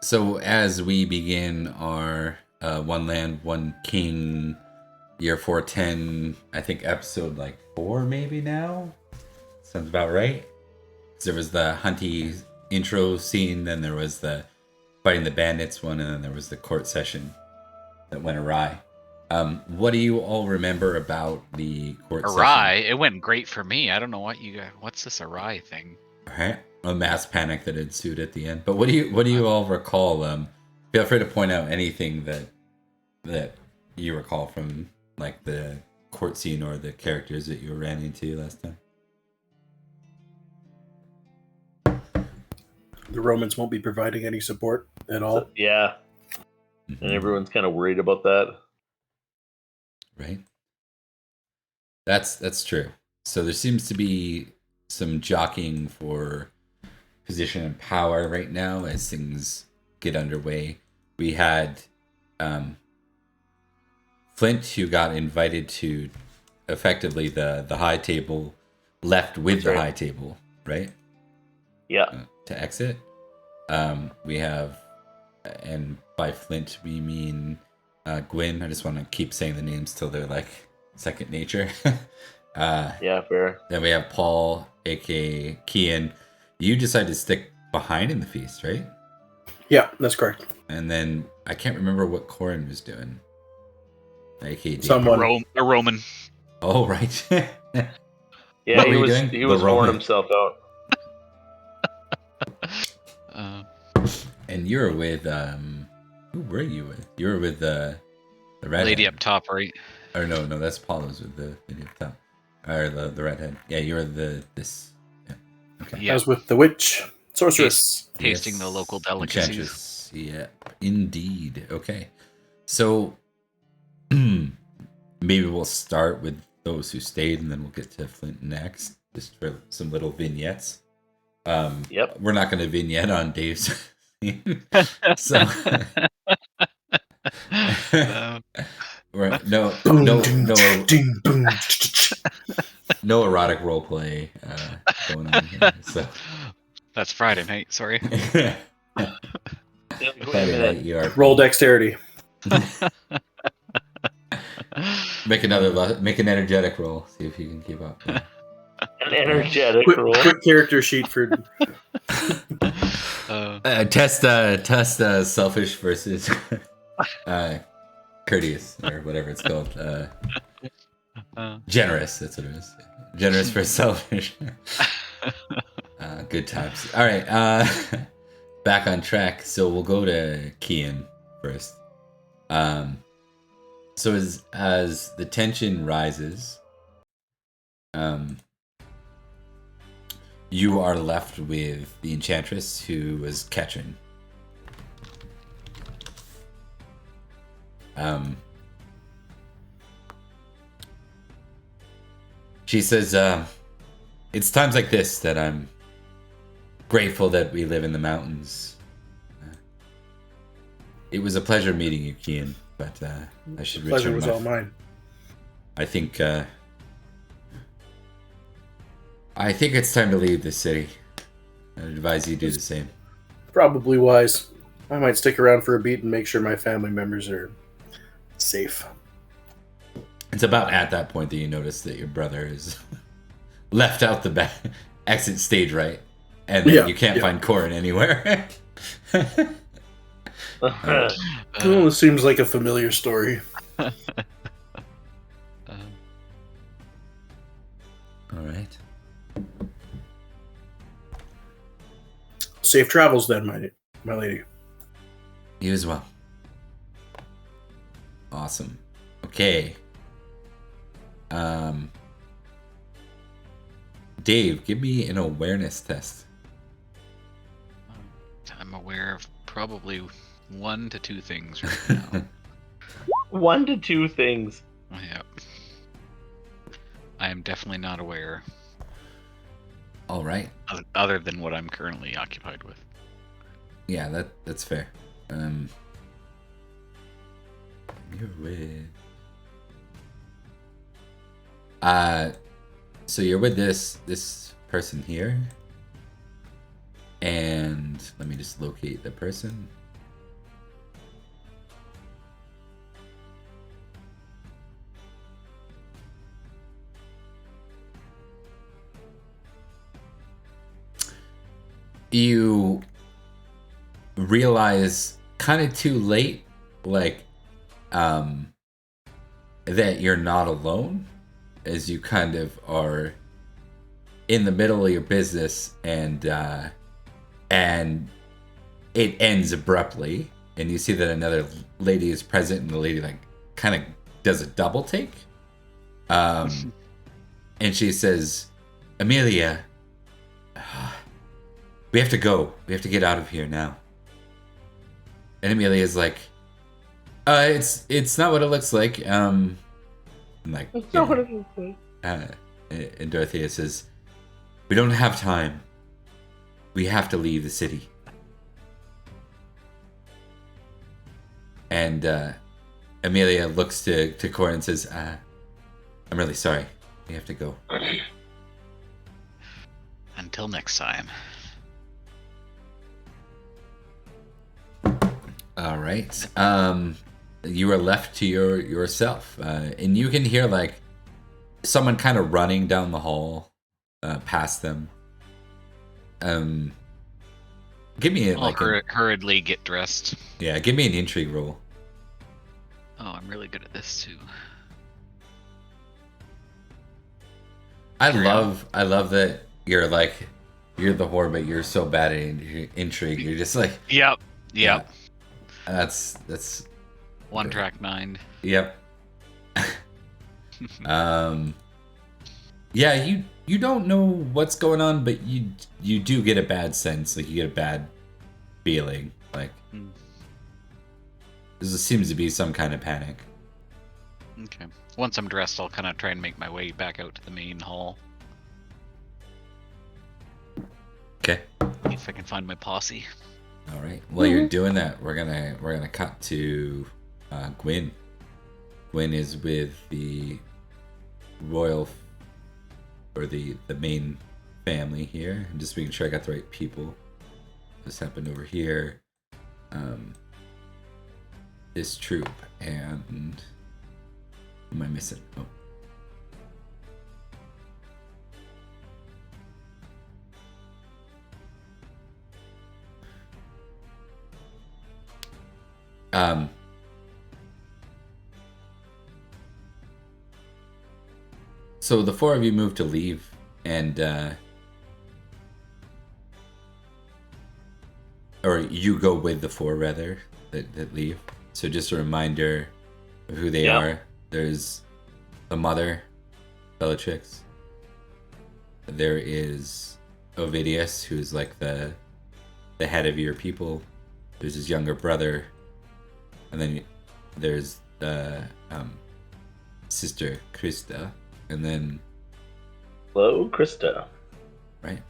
So as we begin our One Land, One King, year 410, I think episode like 4 maybe now? Sounds about right. So there was the Hunty intro scene, then there was the fighting the bandits one, and then there was the court session that went awry. What do you all remember about the court Awry? session? It went great for me. I don't know what you got. What's this awry thing? All right. A mass panic that ensued at the end. But what do you all recall? Feel free to point out anything that you recall from like the court scene or the characters that you ran into last time. The Romans won't be providing any support at all. Yeah. And everyone's kind of worried about that. Right. That's true. So there seems to be some jockeying for position and power right now as things get underway. We had Flint, who got invited to effectively the high table, left with That's the right. high table, right? Yeah. To exit. We have, and by Flint we mean Gwyn. I just want to keep saying the names till they're like second nature. Yeah, fair. Then we have Paul, aka Cian. You decided to stick behind in the feast, right? Yeah, that's correct. And then I can't remember what Corin was doing. aka Someone. A Roman. Oh, right. Yeah, What he were you was doing? he was The Roman. pouring himself out. And you were with who were you with? You were with the redhead. Lady up top, right? Or no, that's Paulo's with the lady up top. Or the redhead. Yeah, you were this. Yeah. Okay. Yeah. As with the witch, sorceress. Tasting Yes. the local delicacies. Enchantress. Yeah, indeed. Okay. So maybe we'll start with those who stayed and then we'll get to Flint next, just for some little vignettes. Yep. We're not going to vignette on Dave's scene. So we're, no erotic role play going on here. So That's Friday night. Sorry. Yeah, wait a Friday minute. night, you are Roll dexterity. make an energetic roll. See if you can keep up. Yeah. An energetic Quick, roll. quick character sheet for Test selfish versus courteous or whatever it's called. Generous. That's what it is. Generous versus selfish. Good times. All right. Back on track. So we'll go to Cian first. So as the tension rises, you are left with the enchantress who was Ketrin. She says, it's times like this that I'm grateful that we live in the mountains. It was a pleasure meeting you, Cian, but I should pleasure return was all mine. I think it's time to leave the city. I'd advise you do the same. Probably wise. I might stick around for a beat and make sure my family members are safe. It's about at that point that you notice that your brother is left out the exit stage right, and then you can't find Corin anywhere. Well, it seems like a familiar story. All right. Safe travels then, my lady. You as well. Awesome. Okay. Dave, give me an awareness test. I'm aware of probably 1 to 2 things right now. 1 to 2 things. Yep. I am definitely not aware, All right. other than what I'm currently occupied with. Yeah, that's fair. You're with. So you're with this person here, and let me just locate the person. you realize kind of too late, like, that you're not alone, as you kind of are in the middle of your business, and it ends abruptly, and you see that another lady is present, and the lady like kind of does a double take, and she says, "Amelia, we have to go. We have to get out of here now." And Amelia's like, it's not what it looks like. And like, That's not what it looks like. And Dorothea says, "We don't have time. We have to leave the city." And Amelia looks to Cora and says, "I'm really sorry. We have to go." Until next time. All right. You are left to yourself, and you can hear like someone kind of running down the hall past them. Give me I'll hurriedly get dressed. Yeah, give me an intrigue roll. Oh, I'm really good at this too. I love that you're the whore, but you're so bad at intrigue. You're just like, Yep. yeah, that's One track mind. Yep. Yeah, you don't know what's going on, but you do get a bad sense, like you get a bad feeling, like there seems to be some kind of panic. Okay. Once I'm dressed, I'll kind of try and make my way back out to the main hall. Okay. See if I can find my posse. All right. While you're doing that, we're gonna cut to Gwyn. Gwyn is with the royal or the main family here. I'm just making sure I got the right people. This happened over here. This troop, and who am I missing? Oh. So the four of you move to leave, and or you go with the four rather that leave. So just a reminder of who they are. There's the mother, Bellatrix. There is Ovidius, who's like the head of your people. There's his younger brother, and then there's the sister Krista, and then hello, Krista. Right.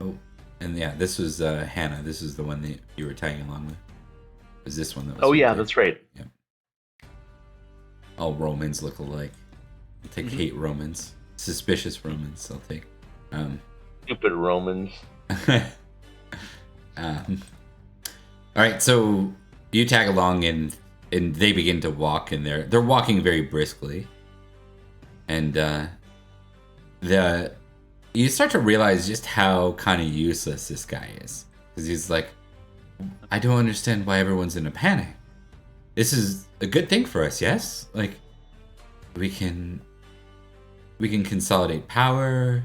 Oh, and yeah, this was Hannah. This is the one that you were tagging along with. It was this one that was? Oh yeah, that's right. Yeah. All Romans look alike. I'll take hate Romans, suspicious Romans. I'll take. Stupid Romans. All right, so you tag along, and they begin to walk, and they're walking very briskly, and you start to realize just how kind of useless this guy is, because he's like, I don't understand why everyone's in a panic. This is a good thing for us, yes? Like, we can consolidate power.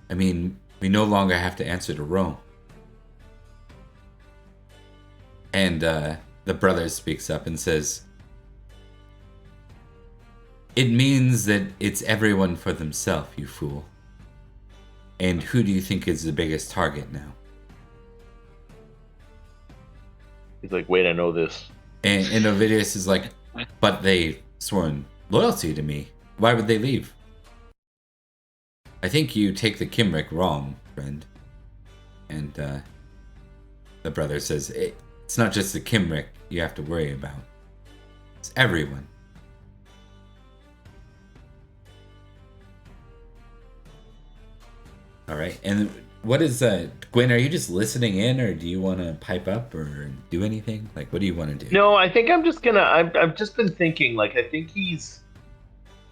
I mean, we no longer have to answer to Rome. And the brother speaks up and says, "It means that it's everyone for themselves, you fool. And who do you think is the biggest target now?" He's like, wait, I know this. And Ovidius is like, "But they sworn loyalty to me. Why would they leave?" "I think you take the Cymric wrong, friend." And the brother says, "It's not just the Cymric you have to worry about. It's everyone." All right. And what is Gwyn, are you just listening in, or do you want to pipe up or do anything? Like, what do you want to do? No, I think I'm just gonna. I've just been thinking. Like, I think he's.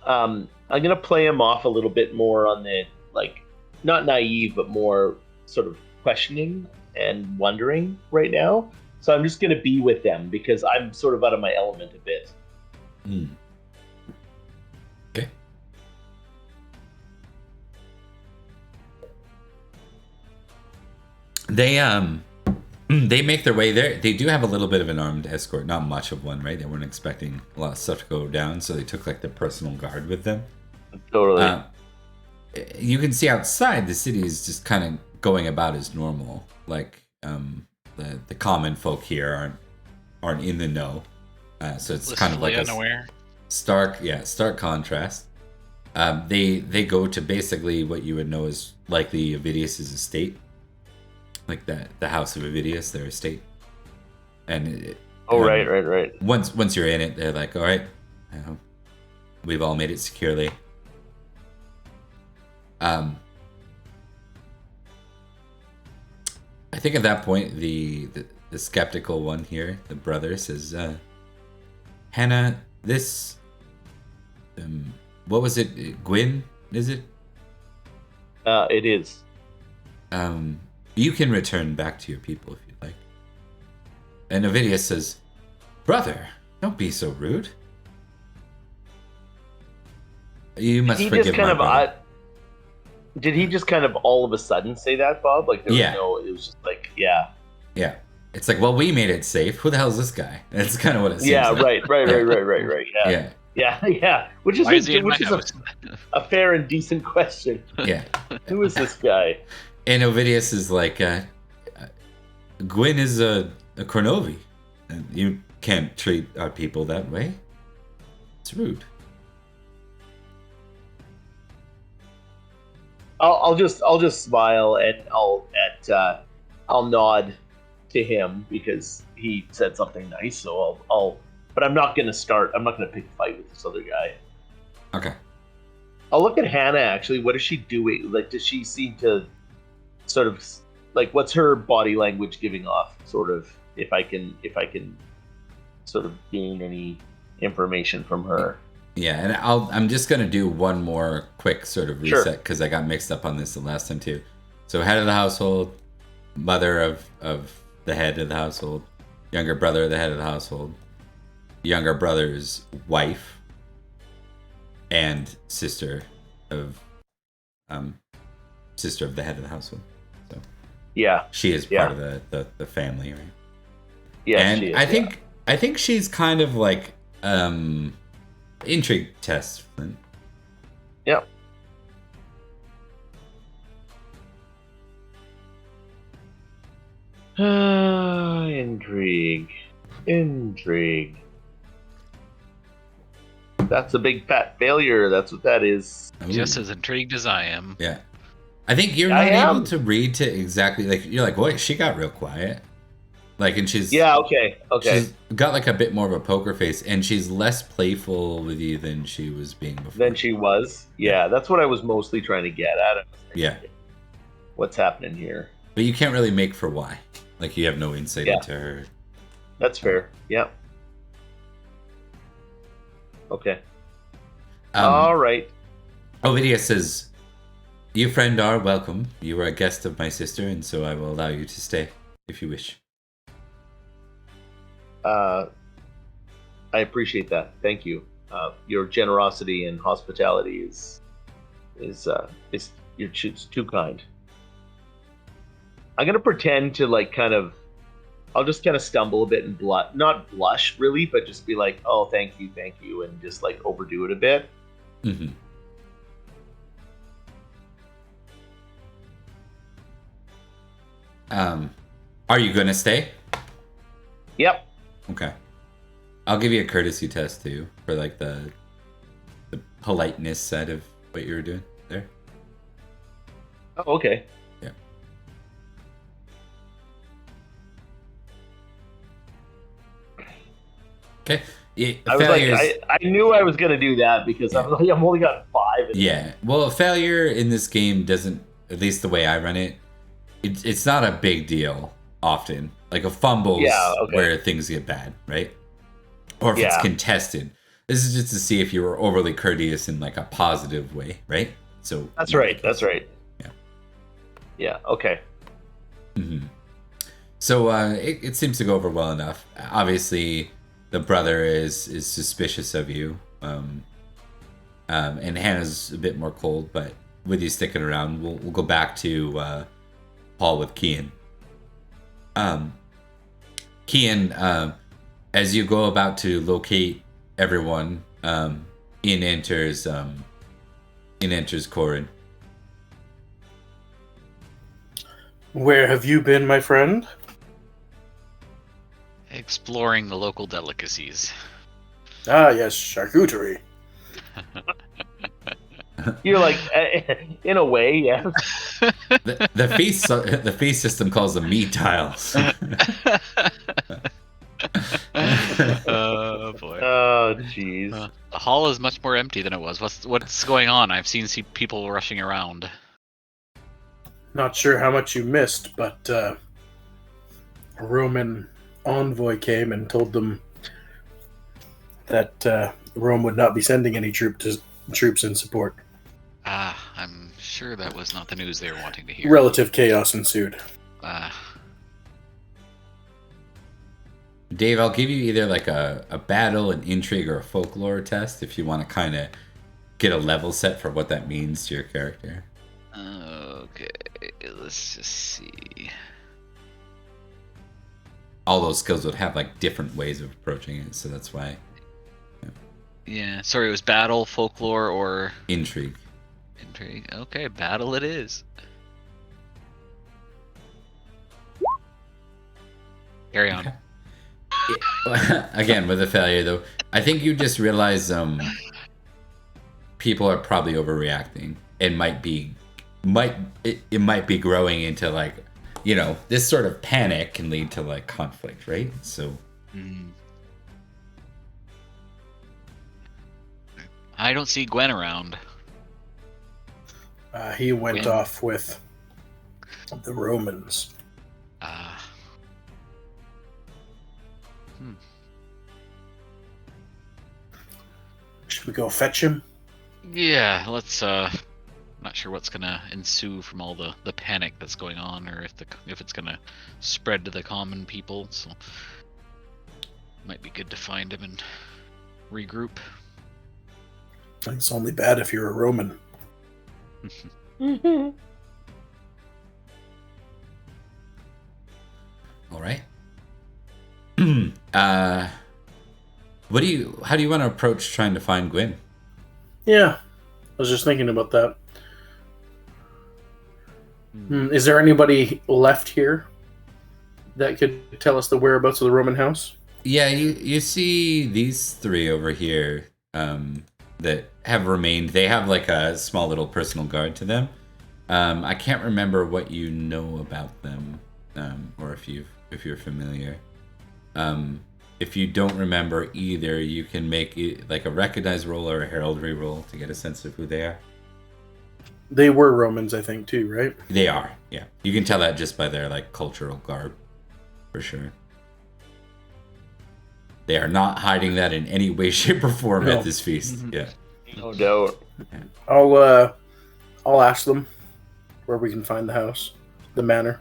I'm gonna play him off a little bit more on the not naive, but more sort of questioning and wondering right now. So I'm just going to be with them because I'm sort of out of my element a bit. Okay. They make their way there. They do have a little bit of an armed escort, not much of one, right? They weren't expecting a lot of stuff to go down, so they took like their personal guard with them. Totally. You can see outside the city is just kind of going about as normal. Like the common folk here aren't in the know, so it's kind of like unaware. a stark contrast. They go to basically what you would know as likely Avidius's estate, like the House of Avidius, their estate. And right. Once you're in it, they're like, all right, we've all made it securely. I think at that point, the skeptical one here, the brother, says, Hannah, this, what was it? Gwyn, is it? It is. You can return back to your people if you'd like. And Avidius says, brother, don't be so rude. You must forgive my brother. Did he just kind of all of a sudden say that, Bob? Like, it was just like, yeah. Yeah. It's like, well, we made it safe. Who the hell is this guy? That's kind of what it seems like. Right. Yeah. Which is a fair and decent question. Yeah. Who is this guy? And Ovidius is like, Gwyn is a Cornovii. And you can't treat our people that way. It's rude. I'll just smile and I'll nod to him because he said something nice. So but I'm not gonna pick a fight with this other guy. Okay. I'll look at Hannah actually. What is she doing? Like, does she seem to sort of like, what's her body language giving off? Sort of, if I can sort of gain any information from her. Yeah, and I'm just gonna do one more quick sort of reset because I got mixed up on this the last time too. So head of the household, mother of the head of the household, younger brother of the head of the household, younger brother's wife, and sister of the head of the household. So yeah, she is part of the family, right? Yeah, and she is, I think she's kind of like intrigue test, Flint. Yep. Intrigue. That's a big fat failure. That's what that is. Just as intrigued as I am. Yeah. I think you're not able to read to exactly, like, you're like, what? She got real quiet. Like, and she's... Yeah, okay. She's got, like, a bit more of a poker face, and she's less playful with you than she was being before. Than she was? Yeah, that's what I was mostly trying to get at. Yeah. What's happening here? But you can't really make for why. Like, you have no insight into her. That's fair. Yeah. Okay. All right. Ovidia says, you, friend, are welcome. You are a guest of my sister, and so I will allow you to stay, if you wish. I appreciate that. Thank you. Your generosity and hospitality is you're too kind. I'm gonna pretend to I'll just kind of stumble a bit and not blush really, but just be like, oh, thank you, and just like overdo it a bit. Mm-hmm. Are you gonna stay? Yep. Okay. I'll give you a courtesy test too for like the politeness side of what you were doing there. Oh, okay. Yeah. Okay. Yeah, I knew I was gonna do that because I'm only got 5. Yeah. Well, a failure in this game doesn't, at least the way I run it, it's not a big deal often. Like a fumble where things get bad, right? Or if it's contested. This is just to see if you were overly courteous in like a positive way, right? So That's right. Yeah. Yeah. Okay. Mm-hmm. So it seems to go over well enough. Obviously, the brother is suspicious of you, and Hannah's a bit more cold. But with you sticking around, we'll go back to Paul with Cian. Cian, as you go about to locate everyone, in enters Corin. Where have you been, my friend? Exploring the local delicacies. Ah, yes, charcuterie. You're like, in a way, yeah. The feast system calls them meat tiles. Oh boy. Oh, jeez. The hall is much more empty than it was. What's going on? I've seen people rushing around. Not sure how much you missed, but a Roman envoy came and told them that Rome would not be sending any troops in support. I'm sure that was not the news they were wanting to hear. Relative chaos ensued. Dave, I'll give you either like a battle, an intrigue, or a folklore test if you want to kind of get a level set for what that means to your character. Okay, let's just see. All those skills would have like different ways of approaching it, so that's why. Yeah, sorry, it was battle, folklore, or Intrigue. intrigue. Okay, battle it is. Carry on. Again, with a failure though, I think you just realize people are probably overreacting and might be growing into like, this sort of panic can lead to like conflict, right? So I don't see Gwen around. He went Gwen. off with the Romans. Should we go fetch him? Yeah, let's. Not sure what's gonna ensue from all the panic that's going on, or if it's gonna spread to the common people. So, might be good to find him and regroup. It's only bad if you're a Roman. all right. How do you want to approach trying to find Gwen? Yeah, I was just thinking about that. Is there anybody left here that could tell us the whereabouts of the Roman house? Yeah, you see these three over here that have remained. They have like a small little personal guard to them. I can't remember what you know about them, or if you're familiar. If you don't remember either, you can make it like a recognize roll or a heraldry roll to get a sense of who they are. They were Romans, I think, too, right? They are, yeah. You can tell that just by their like cultural garb, for sure. They are not hiding that in any way, shape, or form at this feast. Mm-hmm. Yeah. No doubt. I'll ask them where we can find the house, the manor.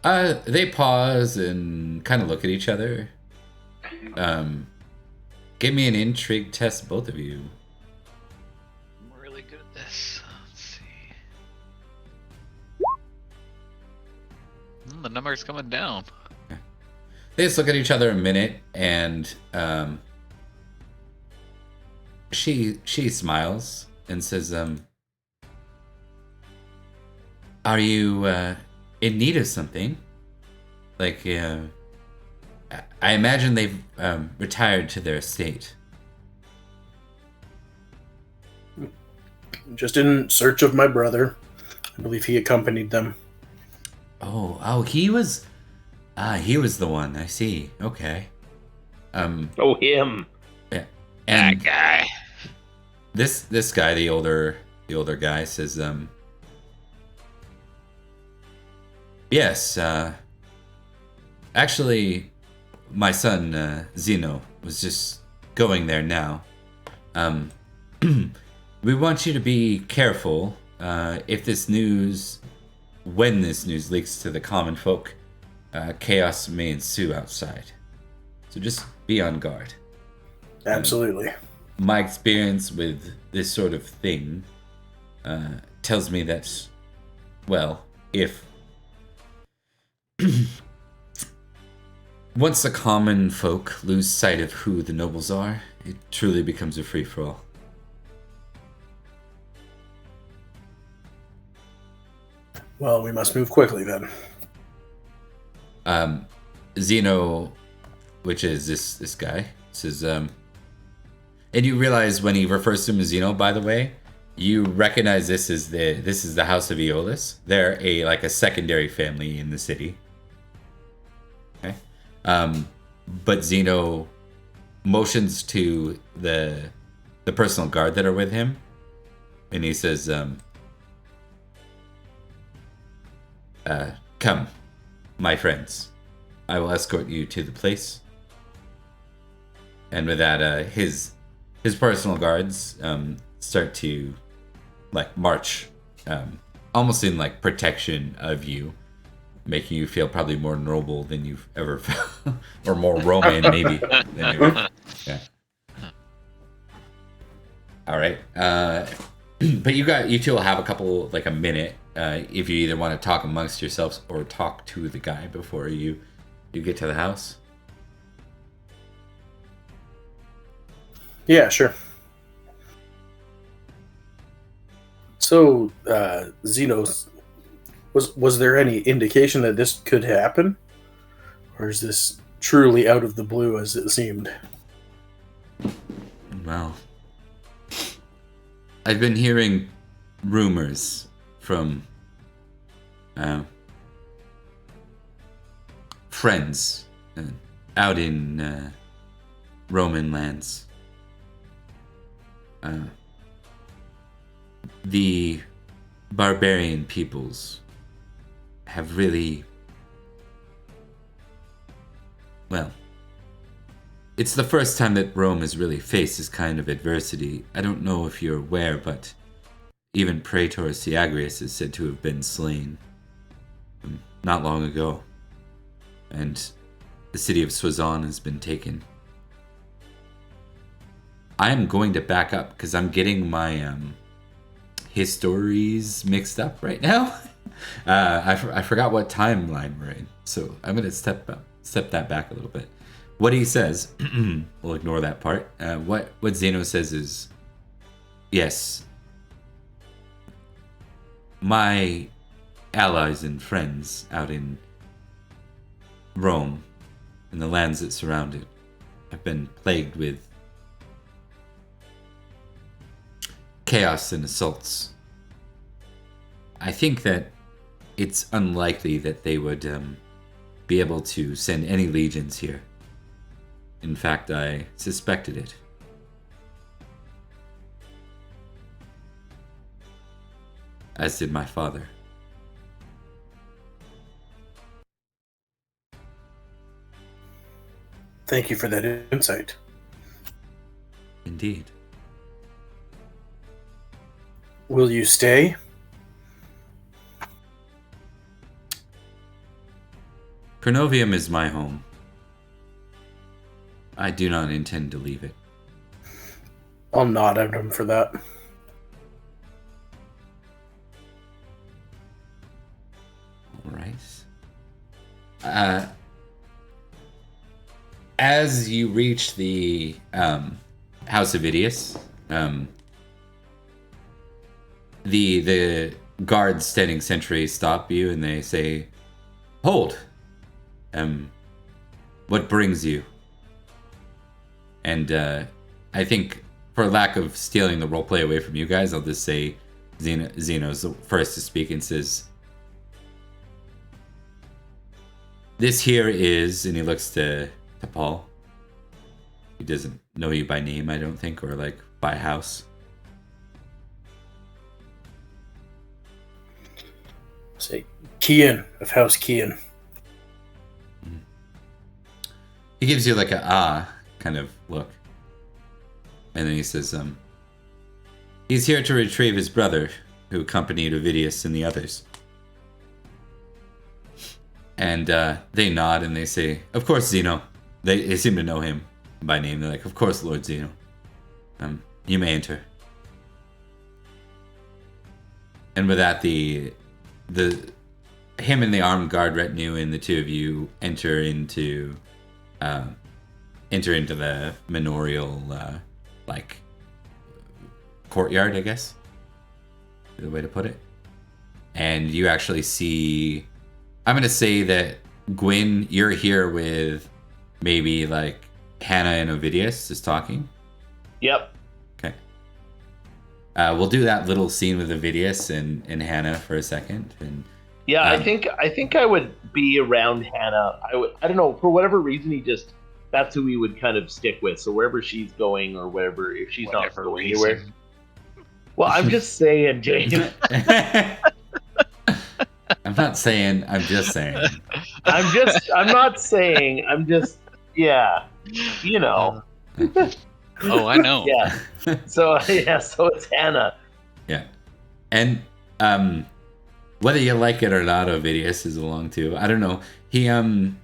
They pause and kind of look at each other. Give me an intrigue test, both of you. I'm really good at this. Let's see. The number's coming down. They just look at each other a minute, and she smiles and says, "Are you in need of something? Like, I imagine they've retired to their estate." Just in search of my brother. I believe he accompanied them. Oh, he was the one. I see. Okay. Oh, him. Yeah. That And guy. this guy, the older guy, says, "Yes. Actually, my son Zeno was just going there now. We want you to be careful when this news leaks to the common folk, chaos may ensue outside. So just be on guard. Absolutely. My experience with this sort of thing tells me that, well, if once the common folk lose sight of who the nobles are, it truly becomes a free-for-all. Well, we must move quickly then. Zeno, which is this guy, says, and you realize when he refers to him as Zeno, by the way, you recognize this is the House of Iowerth. They're a secondary family in the city. Okay. But Zeno motions to the personal guard that are with him, and he says, come, my friends. I will escort you to the place. And with that, his personal guards start to march, almost in protection of you, making you feel probably more noble than you've ever felt, or more Roman maybe. Yeah. All right. But you two will have a couple, a minute, if you either want to talk amongst yourselves or talk to the guy before you get to the house. Yeah, sure. So, Xenos, was there any indication that this could happen? Or is this truly out of the blue as it seemed? Well, I've been hearing rumors from friends out in Roman lands. The barbarian peoples have really... Well, it's the first time that Rome has really faced this kind of adversity. I don't know if you're aware, but even Praetor Syagrius is said to have been slain not long ago. And the city of Swazon has been taken. I am going to back up because I'm getting my histories mixed up right now. I forgot what timeline we're in, so I'm going to step that back a little bit. What he says, we'll ignore that part. What Zeno says is, yes, my allies and friends out in Rome and the lands that surround it have been plagued with chaos and assaults. I think that it's unlikely that they would be able to send any legions here. In fact, I suspected it. As did my father. Thank you for that insight. Indeed. Will you stay? Cornovium is my home. I do not intend to leave it. I'll nod at him for that. All right. As you reach the House of Iowerth, the guards standing sentry stop you and they say, "Hold. What brings you?" And I think, for lack of stealing the roleplay away from you guys, I'll just say Zeno's the first to speak and says, "This here is," and he looks to Paul. He doesn't know you by name, I don't think, or by house. Say, Cian of House Cian. He gives you a kind of look. And then he says, he's here to retrieve his brother, who accompanied Ovidius and the others. And they nod and they say, "Of course, Zeno." They seem to know him by name. They're like, "Of course, Lord Zeno. You may enter." And with that, the him and the armed guard retinue and the two of you enter into the manorial like courtyard, I guess, is the way to put it. And you actually see, I'm gonna say that Gwyn, you're here with maybe like Hannah and Ovidius is talking. Yep. Okay. We'll do that little scene with Ovidius and Hannah for a second. And yeah, I think I would be around Hannah. I don't know, for whatever reason, that's who we would kind of stick with. So wherever she's going or whatever, if she's not going anywhere. Well, I'm just saying, James. I'm not saying. I'm just saying. I'm not saying. I'm just. Yeah. You know. Oh, I know. Yeah. So it's Hannah. Yeah. And whether you like it or not, Ovidius is along too. I don't know. I'm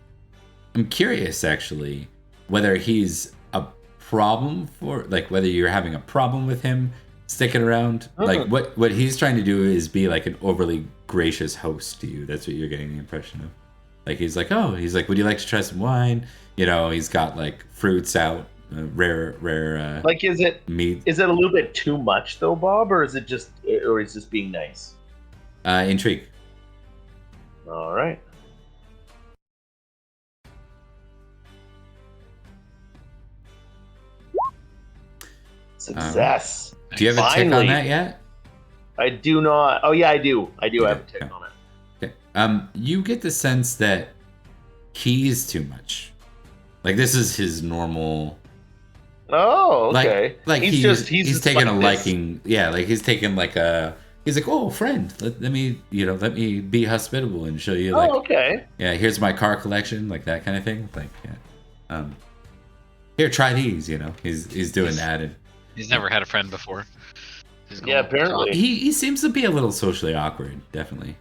curious actually whether he's a problem for, like, whether you're having a problem with him sticking around. Like what he's trying to do is be like an overly gracious host to you. That's what you're getting the impression of. Like he's like, would you like to try some wine? You know, he's got like fruits out, rare like, is it meat. Is it a little bit too much though, Bob, or is it just being nice? Intrigue. All right. Success. Do you have a tick on that yet? I do not. Oh yeah, I do. I do have a tick on it. Okay. You get the sense that he's too much. Like this is his normal. Oh, okay. Like he's taking a liking. Yeah, like he's taking like a. He's like, "Oh, friend, let me be hospitable and show you." Like, oh, okay. Yeah, here's my car collection, like that kind of thing. Like, yeah. Here, try these. You know, he's doing that. And he's never had a friend before. Yeah, apparently. He seems to be a little socially awkward, definitely.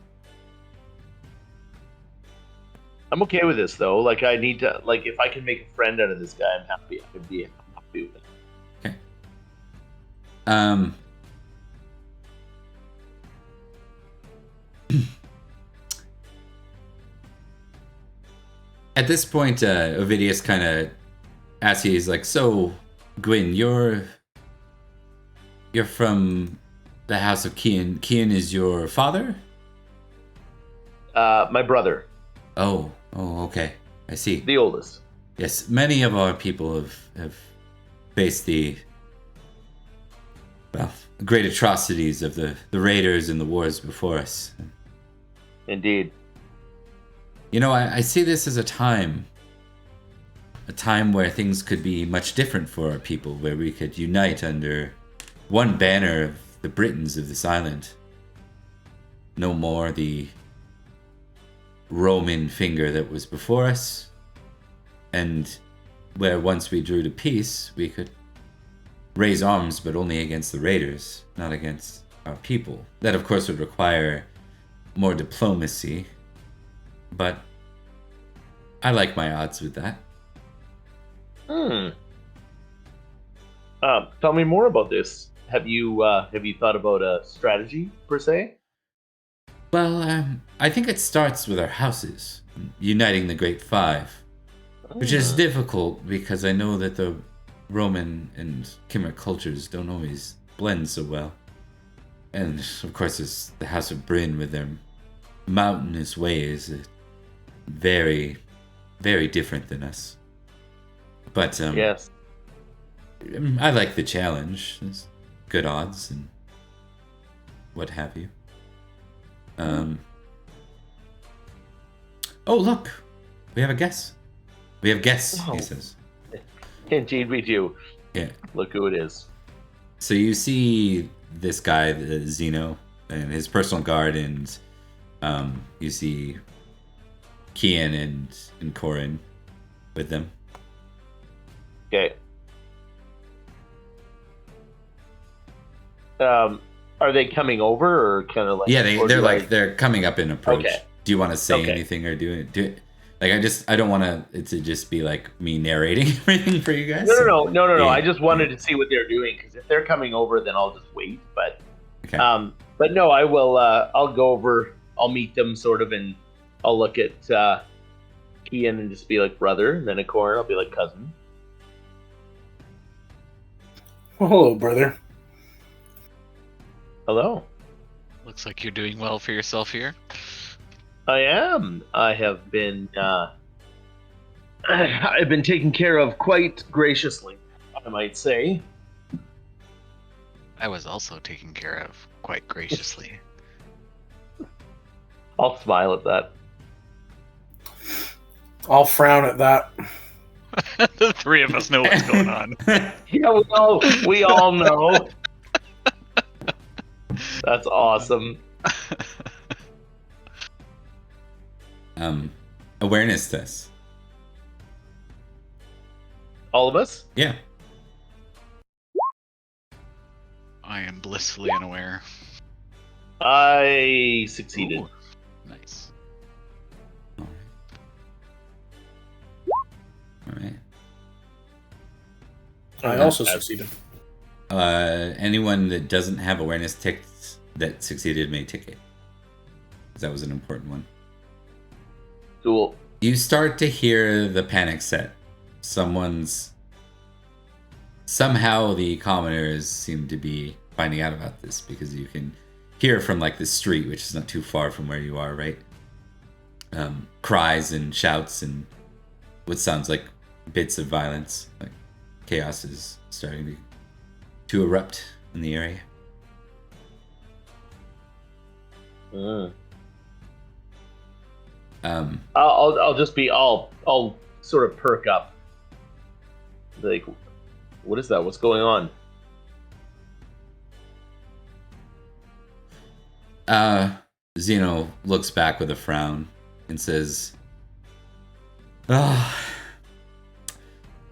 I'm okay with this though. Like I need to, like, if I can make a friend out of this guy, I'm happy. I'm happy with it. Okay. At this point, Ovidius kind of asks you, he's like, "So, Gwyn, you're from the House of Cian. Cian is your father?" My brother. Oh, okay. I see. The oldest. Yes, many of our people have faced the great atrocities of the raiders and the wars before us. Indeed. You know, I see this as a time where things could be much different for our people, where we could unite under one banner of the Britons of this island. No more the Roman finger that was before us, and where once we drew to peace, we could raise arms, but only against the raiders, not against our people. That, of course, would require more diplomacy, but I like my odds with that. Tell me more about this. Have you thought about a strategy per se? Well, I think it starts with our houses, uniting the Great Five, which is difficult because I know that the Roman and Cymric cultures don't always blend so well. And of course, there's the House of Bryn with their mountainous ways, very, very different than us. But yes, I like the challenge. There's good odds and what have you. Oh, look, we have a guest. We have guests, he says. Indeed we do. Yeah. Look who it is. So you see this guy, Zeno, and his personal guard, and you see Cian and Corin with them. Okay. Are they coming over or kind of like? Yeah, or they're do like they're coming up in approach. Okay. Do you want to say Okay. anything or do it? Like I don't want it to just be like me narrating everything for you guys. No. Yeah, I just wanted to see what they're doing because if they're coming over, then I'll just wait. But Okay. but no, I will. I'll go over. I'll meet them sort of, and I'll look at Cian and just be like brother, and then at Corin I'll be like cousin. Well, hello, brother. Hello. Looks like you're doing well for yourself here. I am. I have been. I've been taken care of quite graciously, I might say. I was also taken care of quite graciously. I'll smile at that. I'll frown at that. The three of us know what's going on. Yeah, we all know. That's awesome. Awareness test. All of us? Yeah. I am blissfully unaware. I succeeded. Ooh, nice. All right. I also succeeded. Anyone that doesn't have awareness ticks that succeeded may tick it. 'Cause that was an important one. Cool. You start to hear the panic set. Somehow the commoners seem to be finding out about this because you can hear from like the street, which is not too far from where you are, right? Cries and shouts and what sounds like bits of violence. Like chaos is starting to erupt in the area. I'll sort of perk up. Like, what is that? What's going on? Zeno looks back with a frown and says, "Oh,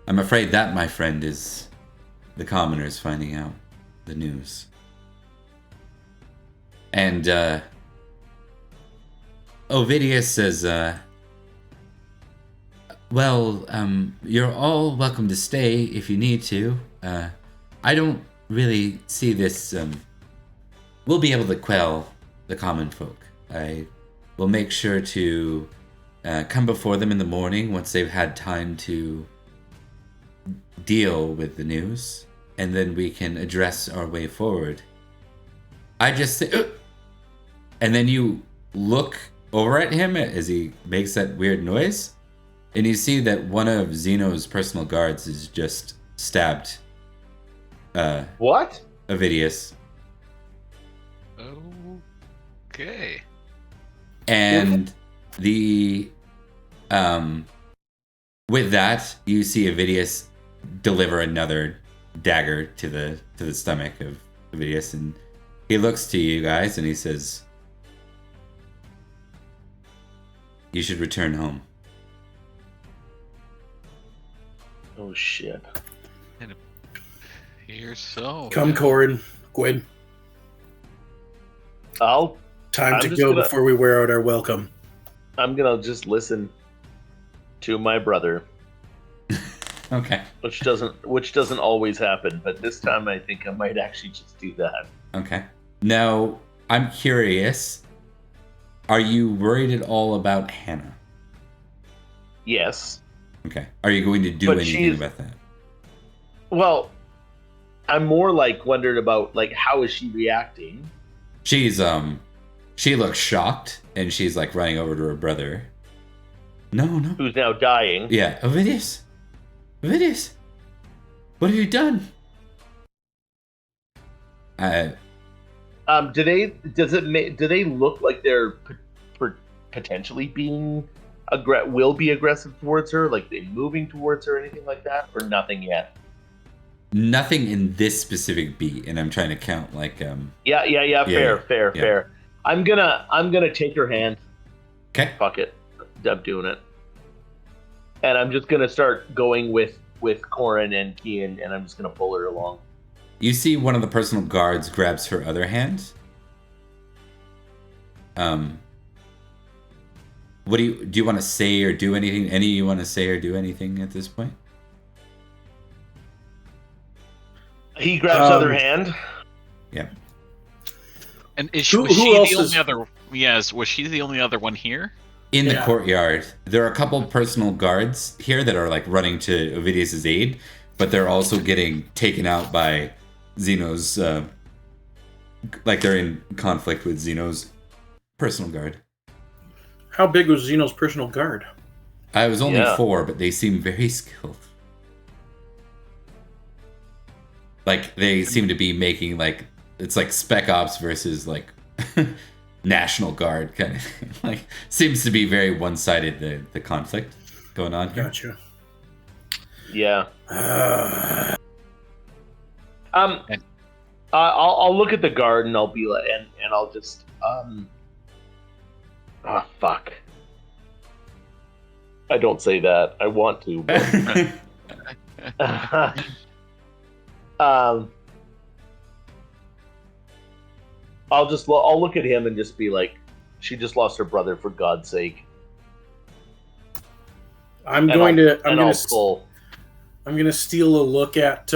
I'm afraid that, my friend, is the commoners finding out the news." And Ovidius says, well, you're all welcome to stay if you need to. I don't really see this. We'll be able to quell the common folk. I will make sure to come before them in the morning once they've had time to deal with the news, and then we can address our way forward. I just say, and then you look over at him as he makes that weird noise, and you see that one of Zeno's personal guards is just stabbed. What? Ovidius. Okay. And the with that, you see Ovidius deliver another dagger to the stomach of Ovidius, and he looks to you guys and he says, "You should return home." Oh shit. Here so. Come, Corin, Gwyn. I'm Time to just go gonna- before we wear out our welcome. gonna just listen to my brother, Okay. which doesn't always happen, but this time I think I might actually just do that. Okay. Now, I'm curious. Are you worried at all about Hannah? Yes. Okay. Are you going to do But anything she's- about that? Well, I'm more like wondered about like how is she reacting? She's she looks shocked and she's like running over to her brother. No. Who's now dying? Yeah, Ovidius. Ovidius. What have you done? Do they look like they're potentially being will be aggressive towards her, like they moving towards her, anything like that, or nothing yet? Nothing in this specific beat, and I'm trying to count like Yeah. Fair. I'm gonna take her hand. Okay. Fuck it, I'm doing it, and I'm just gonna start going with Corin and Cian, and I'm just gonna pull her along. you see one of the personal guards grabs her other hand. What do you want to say or do anything? Any you want to say or do anything at this point? He grabs other hand. Yeah. And was who she else the only is- other? Yes, was she the only other one here? In the Yeah. courtyard, there are a couple personal guards here that are like running to Ovidius's aid, but they're also getting taken out by Zeno's. Like they're in conflict with Zeno's personal guard. How big was Zeno's personal guard? I was only Yeah. 4, but they seem very skilled. Like they seem to be making like it's like Spec Ops versus like National Guard kind of thing. Like seems to be very one-sided the conflict going on here. Gotcha. Yeah. Uh, I'll look at the guard and I'll be like, and I'll just oh fuck. I don't say that. I want to. But... I'll look at him and just be like, she just lost her brother, for God's sake. I'm going to steal a look at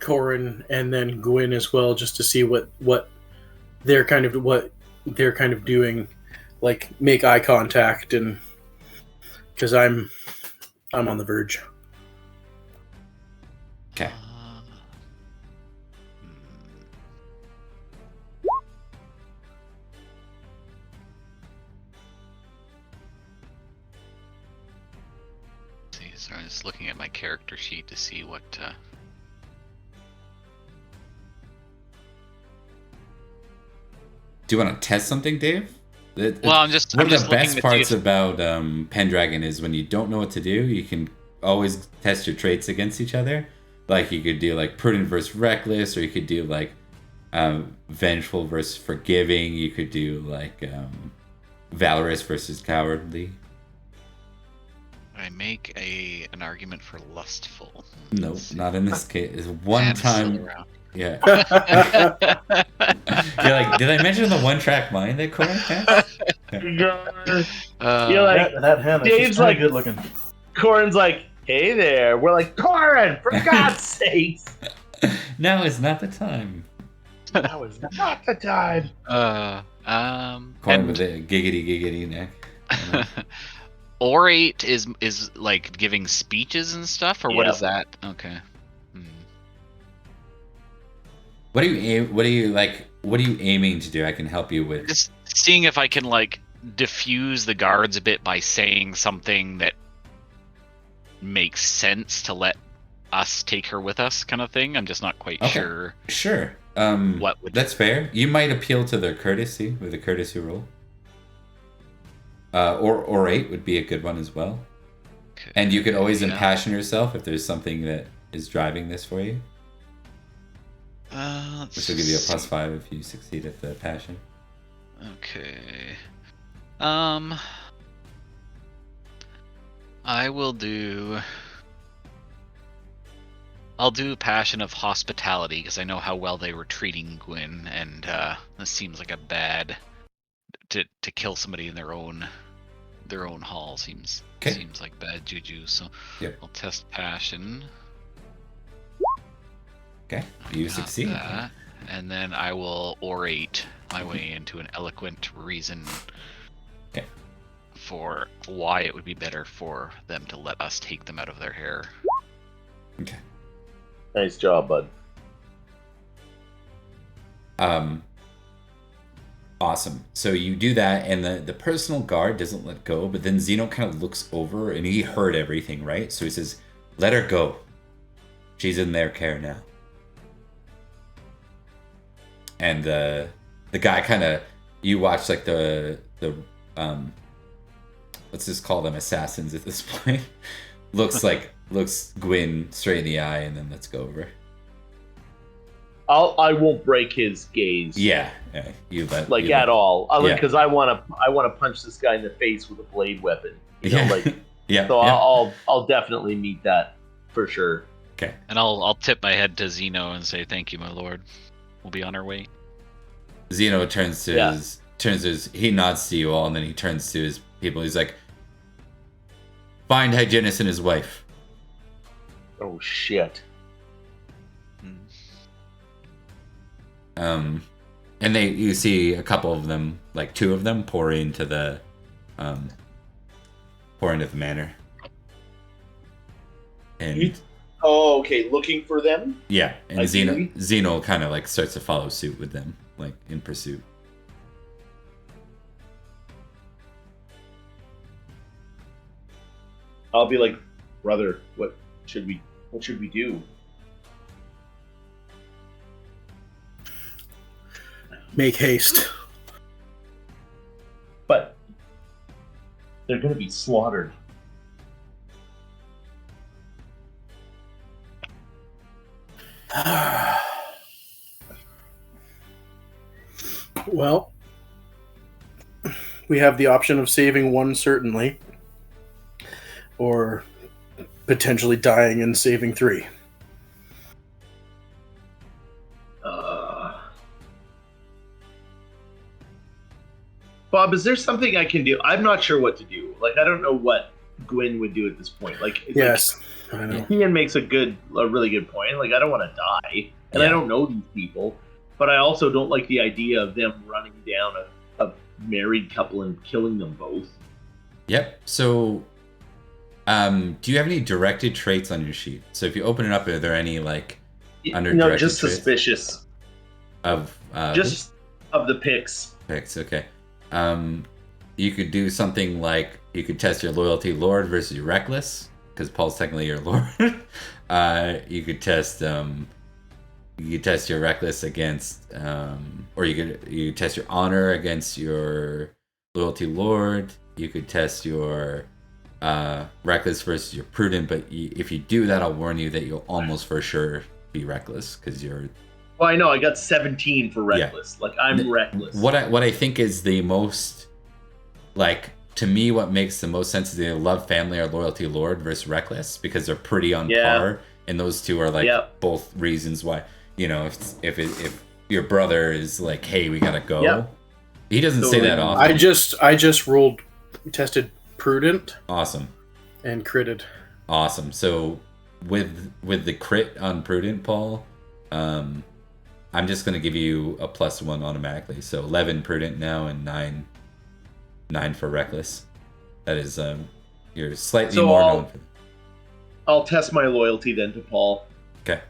Corin and then Gwyn as well, just to see what they're kind of doing, like make eye contact, and because I'm on the verge. Okay. So I'm just looking at my character sheet to see what. Do you want to test something, Dave? Well, I'm just. One I'm of just the best looking to see parts if- about Pendragon is when you don't know what to do, you can always test your traits against each other. Like you could do like prudent versus reckless, or you could do like vengeful versus forgiving. You could do like valorous versus cowardly. I make an argument for lustful. No, Let's see. not in this case. It's one And time. slow around. Yeah. You're like, did I mention the one-track mind that Corin has? You're like, that hand is Dave's just like- good looking. Corin's like, hey there. We're like, Corin, for God's sakes. Now is not the time. That was not the time. Corin and with a giggity neck. orate is like giving speeches and stuff, or what Yep. is that? Okay. What are you aiming to do? I can help you with. Just seeing if I can like diffuse the guards a bit by saying something that makes sense to let us take her with us, kind of thing. I'm just not quite Okay. sure. Sure. What would That's fair. You might appeal to their courtesy with a courtesy roll. Or orate would be a good one as well. Okay. And you could always Yeah. impassion yourself if there's something that is driving this for you. Which will give you a see. +5 if you succeed at the passion. Okay. I'll do Passion of Hospitality because I know how well they were treating Gwyn, and this seems like a bad to kill somebody in their own hall seems like bad juju. So Yep. I'll test Passion. Okay, you Got succeed. that. And then I will orate my way into an eloquent reason Okay. for why it would be better for them to let us take them out of their hair. Okay. Nice job, bud. Awesome. So you do that, and the personal guard doesn't let go, but then Zeno kind of looks over, and he heard everything, right? So he says, "Let her go. She's in their care now." And the guy kind of, you watch like the let's just call them assassins at this point. looks Gwyn straight in the eye, and then lets go over. I won't break his gaze. Yeah, you let Like you at all, Yeah. because I want to punch this guy in the face with a blade weapon. You know, Yeah. like Yeah. so. yeah. I'll definitely meet that for sure. Okay. And I'll tip my head to Zeno and say, "Thank you, my lord. We'll be on our way." Zeno turns to he nods to you all, and then he turns to his people. He's like, "Find Hyginus and his wife." Oh shit. And you see a couple of them, like 2 of them, pour into the manor. And Oh, okay. Looking for them. yeah, and Ideally. Zeno kind of like starts to follow suit with them, like in pursuit. I'll be like, brother, what should we do? Make haste. But they're going to be slaughtered. Well, we have the option of saving one, certainly, or potentially dying and saving 3. Bob, is there something I can do? I'm not sure what to do. Like, I don't know what Gwyn would do at this point. Like, Yes, I know. Cian makes a really good point. Like, I don't want to die, and I don't know these people, but I also don't like the idea of them running down a married couple and killing them both. Yep. So, do you have any directed traits on your sheet? So if you open it up, are there any like under No, directed just traits suspicious. of Just of the picks. picks? Okay. You could do something like you could test your loyalty lord versus your reckless, because Paul's technically your lord. You could test your reckless against, or you could test your honor against your loyalty lord. You could test your reckless versus your prudent, but if you do that, I'll warn you that you'll almost for sure be reckless because you're. Well, I know I got 17 for reckless. Yeah. Like, I'm reckless. What I think is the most, like, to me, what makes the most sense is either love family or loyalty lord versus reckless, because they're pretty on par, and those 2 are like both reasons why. You know, if your brother is like, hey, we gotta go, he doesn't say that often. I just tested prudent. Awesome. And critted. Awesome. So with the crit on prudent, Paul, I'm just going to give you a +1 automatically. So 11 prudent now and 9 for reckless. That is, you're slightly more known for. I'll test my loyalty then to Paul. Okay.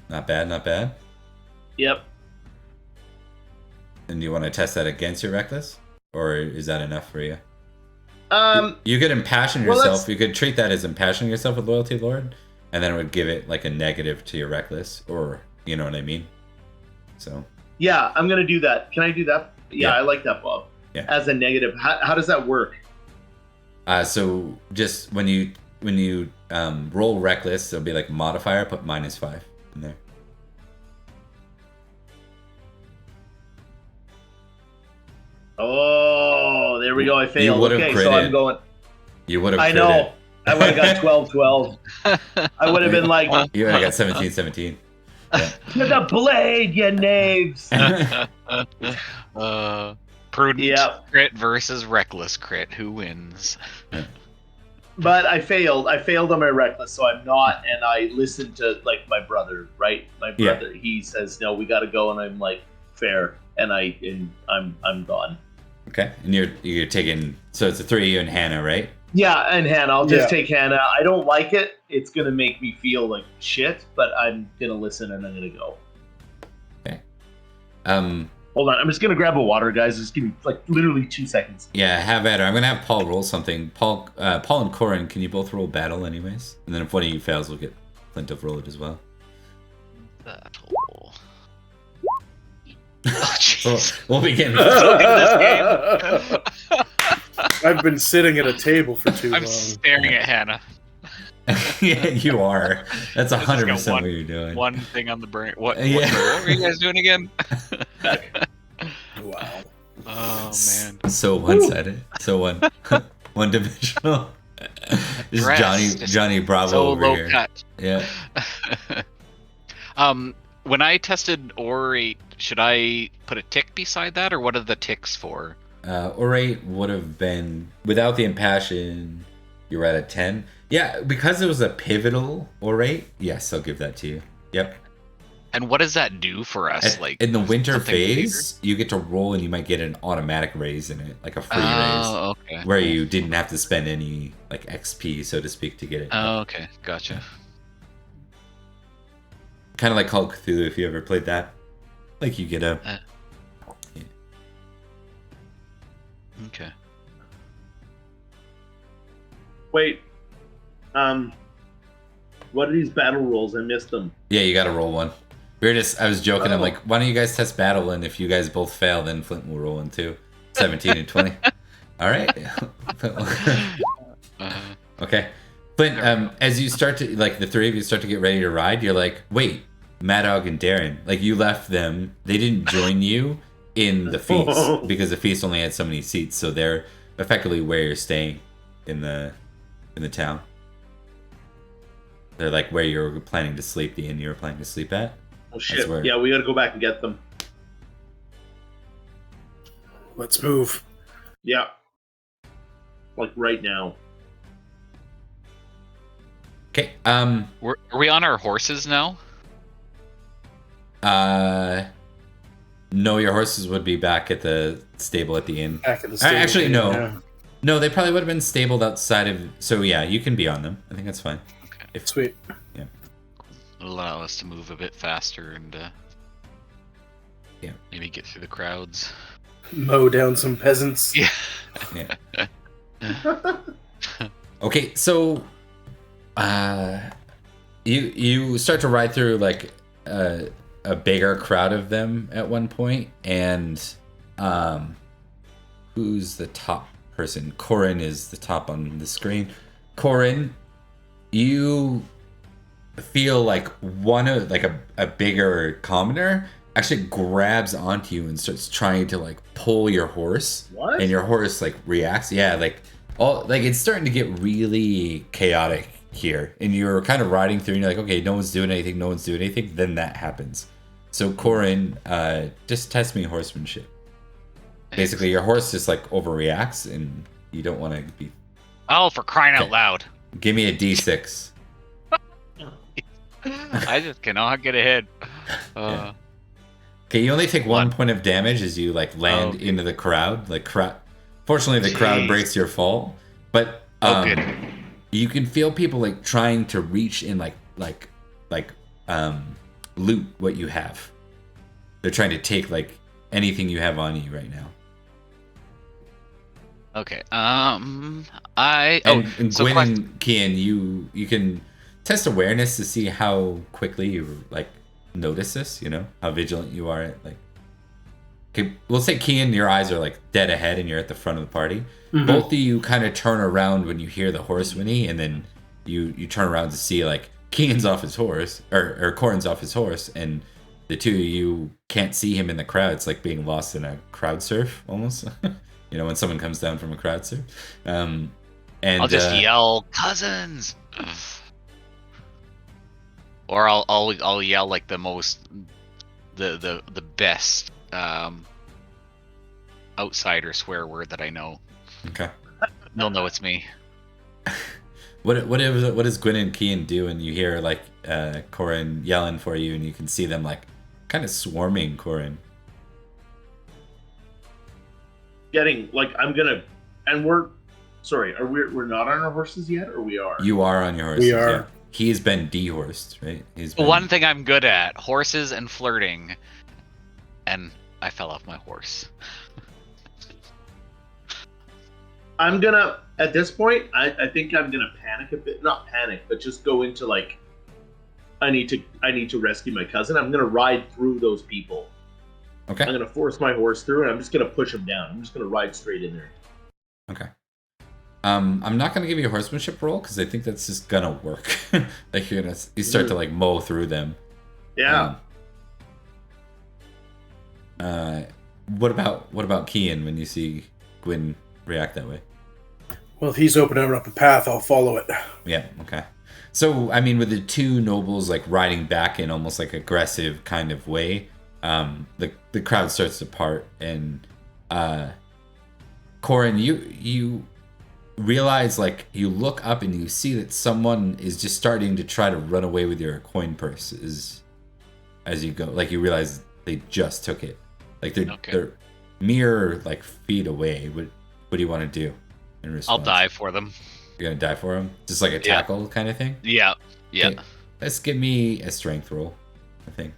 Not bad, not bad. Yep. And do you want to test that against your reckless? Or is that enough for you? You could impassion yourself. You could treat that as impassioning yourself with loyalty lord, and then it would give it like a negative to your reckless, or you know what I mean. So. Yeah, I'm gonna do that. Can I do that? Yeah, I like that, Bob. Yeah. As a negative, how does that work? So just when you roll reckless, it'll be like modifier. Put -5 in there. Oh, there we go. I failed. Okay, so I'm going. You would have. I know. I would have got 12-12. I would have been like. You would have got 17-17. Yeah. To the blade, you knaves. Prudent crit versus reckless crit. Who wins? But I failed. I failed on my reckless, so I'm not. And I listened to like my brother, right? My brother. He says, "No, we got to go," and I'm like, "Fair." And I'm gone. Okay, and you're taking, so it's a 3 you and Hannah, right? Yeah, and Hannah. I'll just take Hannah. I don't like it. It's gonna make me feel like shit, but I'm gonna listen and I'm gonna go. Okay. Hold on, I'm just gonna grab a water, guys. Just give me like literally 2 seconds. Yeah, have at her. I'm gonna have Paul roll something. Paul and Corin, can you both roll battle anyways? And then if one of you fails, we'll get Clint to roll it as well. Battle. Oh, so we'll begin. This game. I've been sitting at a table for too long. I'm staring at Hannah. Yeah, you are. That's 100% what you're doing. One thing on the brain. What were you guys doing again? Wow. Oh man. So one-sided. So one. one dimensional. Just Dress, just Johnny Bravo so over low here. cut. Yeah. When I tested orate, should I put a tick beside that, or what are the ticks for? Orate would have been without the impassion. You're at a 10. Yeah, because it was a pivotal orate. Yes, I'll give that to you. Yep. And what does that do for us? In the winter something phase, you get to roll and you might get an automatic raise in it, like a free raise. Oh, okay. Where you didn't have to spend any like XP, so to speak, to get it. Oh, okay. Gotcha. Kind of like Call of Cthulhu, if you ever played that. Like you get a... Yeah. Okay. Wait. What are these battle rolls? I missed them. Yeah, you gotta roll one. I was joking, I'm Oh. like, why don't you guys test battle, and if you guys both fail, then Flint will roll in too. 17 and 20. Alright. Okay. Flint, as you start to, like, the three of you start to get ready to ride, you're like, wait, Mad Dog and Darren, like, you left them, they didn't join you in the feast, because the feast only had so many seats, so they're effectively where you're staying in the town. They're like where you're planning to sleep, the inn you were planning to sleep at. Oh shit! where- Yeah, we gotta go back and get them. Let's move. Yeah. Like right now. Okay. Are we on our horses now? No, your horses would be back at the stable at the inn. Back at the stable. Actually, no. Yeah. No, they probably would have been stabled outside of. So yeah, you can be on them. I think that's fine. Okay. Sweet. It'll allow us to move a bit faster and Yeah. maybe get through the crowds. Mow down some peasants. Yeah. Yeah. Okay, so you start to ride through like a bigger crowd of them at one point, and who's the top person? Corin is the top on the screen. Corin, you feel like a bigger commoner actually grabs onto you and starts trying to like pull your horse. What? And your horse like reacts. Yeah, it's starting to get really chaotic here, and you're kind of riding through and you're like, okay, no one's doing anything, then that happens. So Corin, just test me horsemanship. Basically your horse just like overreacts and you don't want to be... Oh, for crying out loud. Give me a d6. I just cannot get ahead. Yeah. Okay, you only take 1 point of damage as you like land into the crowd. Fortunately, the crowd breaks your fall, but good. you can feel people like trying to reach in loot what you have. They're trying to take like anything you have on you right now. Okay. And Gwyn and Cian, you can test awareness to see how quickly you like notice this. You know how vigilant you are at like. Okay, we'll say Cian, your eyes are like dead ahead, and you're at the front of the party. Mm-hmm. Both of you kind of turn around when you hear the horse whinny, and then you turn around to see like Cian's off his horse, or Corin's off his horse, and the two of you can't see him in the crowd. It's like being lost in a crowd surf almost. You know, when someone comes down from a crowd surf. And I'll just yell, "Cousins!" Or I'll yell like the best outsider swear word that I know. Okay. They'll know it's me. What does Gwyn and Cian do? And you hear like Corin yelling for you, and you can see them like kind of swarming Corin. Getting like we're not on our horses yet, or we are? You are on your horses. We are. Yeah. He's been dehorsed, right? One thing I'm good at: horses and flirting. And I fell off my horse. At this point, I think I'm gonna panic a bit. Not panic, but just go into like, I need to rescue my cousin. I'm gonna ride through those people. Okay. I'm gonna force my horse through, and I'm just gonna push them down. I'm just gonna ride straight in there. Okay. I'm not gonna give you a horsemanship roll because I think that's just gonna work. Like you start to like mow through them. Yeah. What about Cian when you see Gwyn react that way? Well, if he's opening up a path, I'll follow it. Yeah, okay. So, I mean, with the two nobles like riding back in almost like aggressive kind of way, the crowd starts to part, and Corin, you realize, like, you look up and you see that someone is just starting to try to run away with your coin purse as you go. Like, you realize they just took it. Like, they're mere like feet away. What do you want to do in response? I'll die for them. You're gonna die for them, just like a tackle kind of thing. Yeah. Okay. Let's give me a strength roll, I think.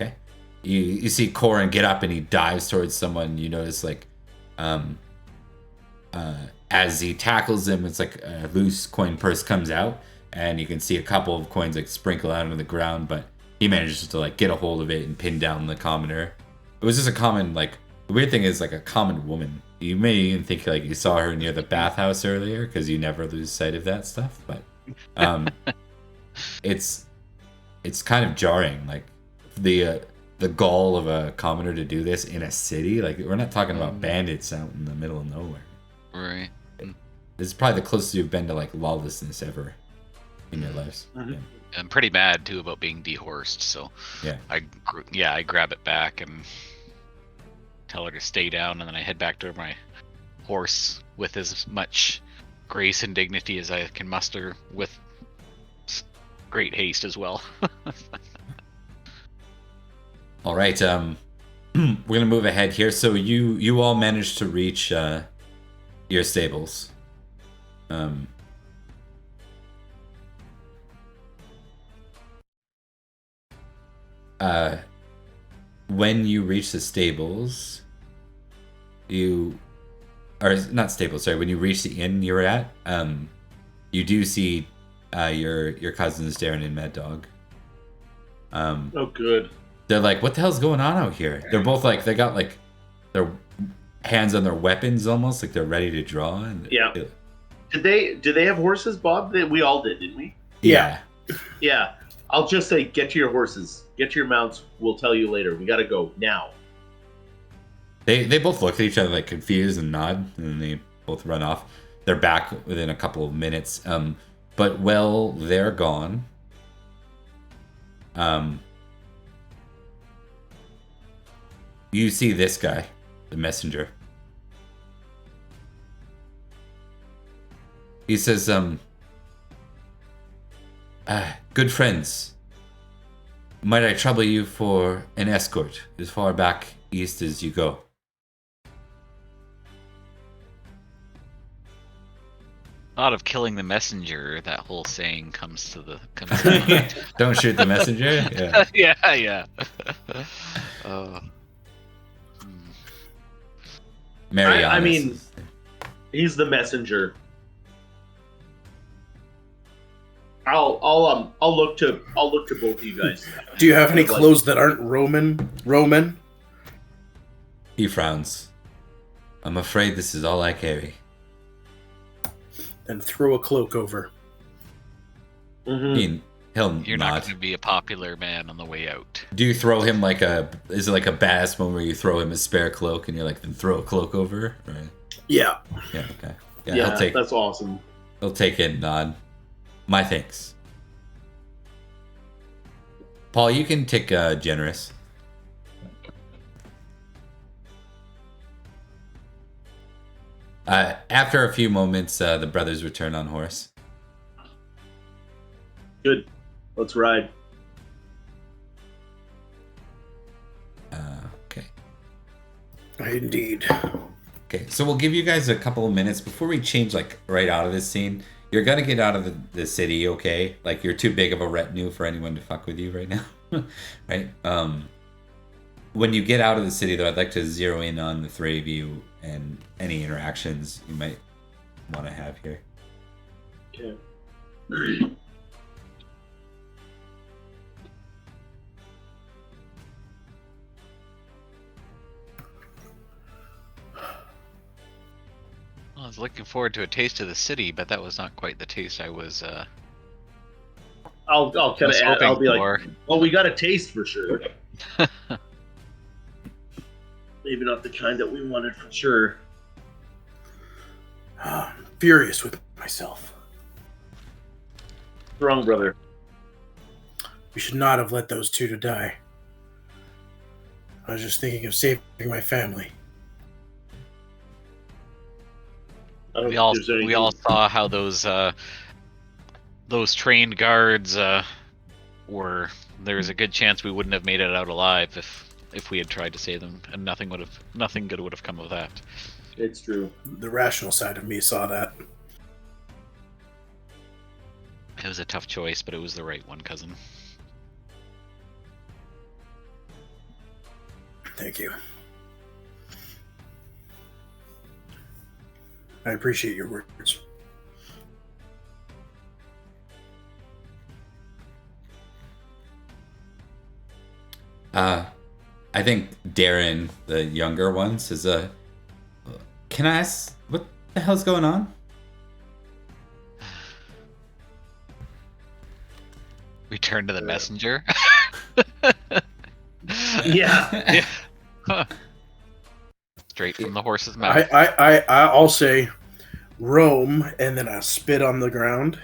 Okay. You see Corin get up and he dives towards someone. You notice, like, as he tackles him, it's like a loose coin purse comes out, and you can see a couple of coins like sprinkle out on the ground, but he manages to like get a hold of it and pin down the commoner. It was just a common, like, the weird thing is, like, a common woman. You may even think like you saw her near the bathhouse earlier, because you never lose sight of that stuff. But it's kind of jarring, like the gall of a commoner to do this in a city. Like, we're not talking about bandits out in the middle of nowhere. Right. This is probably the closest you've been to like lawlessness ever in your lives. Mm-hmm. Yeah. I'm pretty mad too about being dehorsed, so Yeah. I grab it back and tell her to stay down, and then I head back to my horse with as much grace and dignity as I can muster, with great haste as well. All right. We're gonna move ahead here. So you all managed to reach your stables. When you reach the stables, when you reach the inn you were at, you do see your cousins Darren and Mad Dog. Oh, good. They're like, what the hell's going on out here? They're both like, they got like their hands on their weapons almost, like they're ready to draw. And Yeah. Did they have horses, Bob? We all did, didn't we? Yeah. Yeah. I'll just say, get to your horses. Get to your mounts. We'll tell you later. We gotta go now. They both look at each other like confused and nod, and then they both run off. They're back within a couple of minutes. But while they're gone, you see this guy, the messenger. He says, good friends, might I trouble you for an escort as far back east as you go? Thought of killing the messenger, that whole saying comes to mind. Don't shoot the messenger? Yeah. yeah. Marianus. I mean, he's the messenger. I'll look to both of you guys. Do you have any clothes that aren't Roman? He frowns. I'm afraid this is all I carry. Then throw a cloak over. Mm-hmm. He'll You're nod. not going to be a popular man on the way out. Do you throw him like is it like a badass moment where you throw him a spare cloak and you're like, then throw a cloak over? Right. Yeah. Yeah, okay. Yeah, that's awesome. He'll take it and nod. My thanks. Paul, you can take generous. After a few moments, the brothers return on horse. Good. Let's ride. Okay. Indeed. Okay, so we'll give you guys a couple of minutes before we change, like, right out of this scene. You're gonna get out of the city, okay? Like, you're too big of a retinue for anyone to fuck with you right now, right? When you get out of the city, though, I'd like to zero in on the three of you and any interactions you might want to have here. Okay. Well, I was looking forward to a taste of the city, but that was not quite the taste I was. I'll kind of add. I'll be like, well, we got a taste for sure. maybe not the kind that we wanted for sure. Furious with myself. Wrong, brother. We should not have let those two to die. I was just thinking of saving my family. I don't We think all there's anything. we all saw how those trained guards were. There's a good chance we wouldn't have made it out alive if we had tried to save them, and nothing good would have come of that. It's true. The rational side of me saw that. It was a tough choice, but it was the right one, cousin. Thank you. I appreciate your words. I think Darren, the younger one, says, can I ask what the hell's going on? Return to the messenger. Yeah. Straight from the horse's mouth. I'll say Rome, and then I spit on the ground.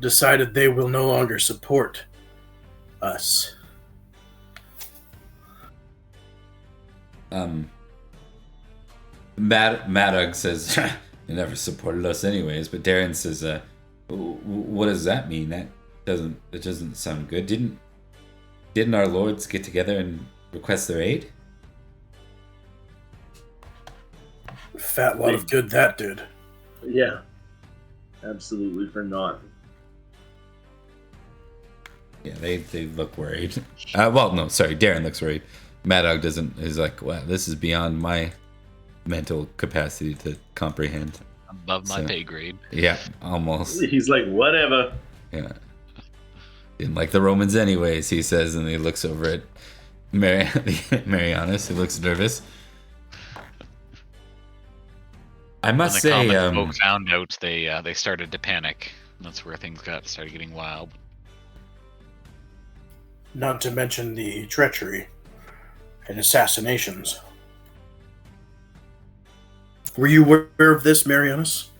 Decided they will no longer support us. Madog says, you never supported us anyways, but Darren says, what does that mean? That doesn't sound good. Didn't our lords get together and request their aid? Fat lot of good that did. Yeah. Absolutely for naught. Yeah, they look worried. Well, no, sorry, Darren looks worried. Madog doesn't. Is like, wow, this is beyond my mental capacity to comprehend. Above my pay grade. Yeah, almost. He's like, whatever. Yeah. Didn't like the Romans anyways, he says, and he looks over at Marianus, who looks nervous. I must say, when the common folk found out, they started to panic. That's where things started getting wild. Not to mention the treachery and assassinations. Were you aware of this, Marianus?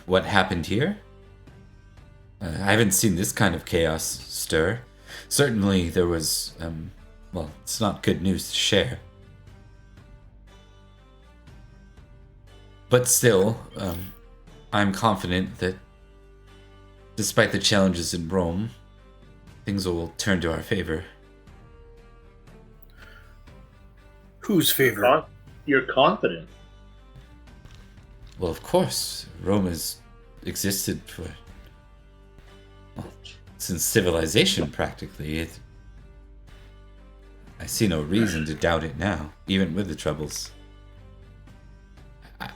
What happened here? I haven't seen this kind of chaos stir. Certainly there was, well, it's not good news to share. But still, I'm confident that despite the challenges in Rome, things will turn to our favor. Whose favor? You're confident. Well, of course, Rome has existed for, well, since civilization, practically. I see no reason to doubt it now, even with the troubles.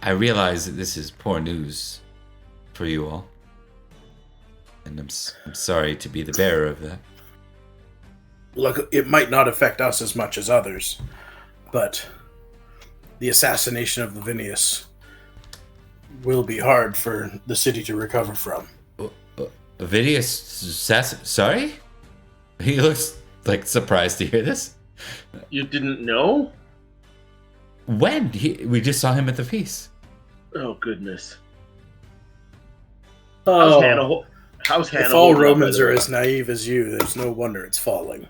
I realize that this is poor news for you all. And I'm sorry to be the bearer of that. Look, it might not affect us as much as others, but the assassination of Lavinius will be hard for the city to recover from. Lavinius sorry? He looks like surprised to hear this. You didn't know? When? We just saw him at the feast. Oh, goodness. Oh, How's Hannah? if all Romans are as naive as you, there's no wonder it's falling.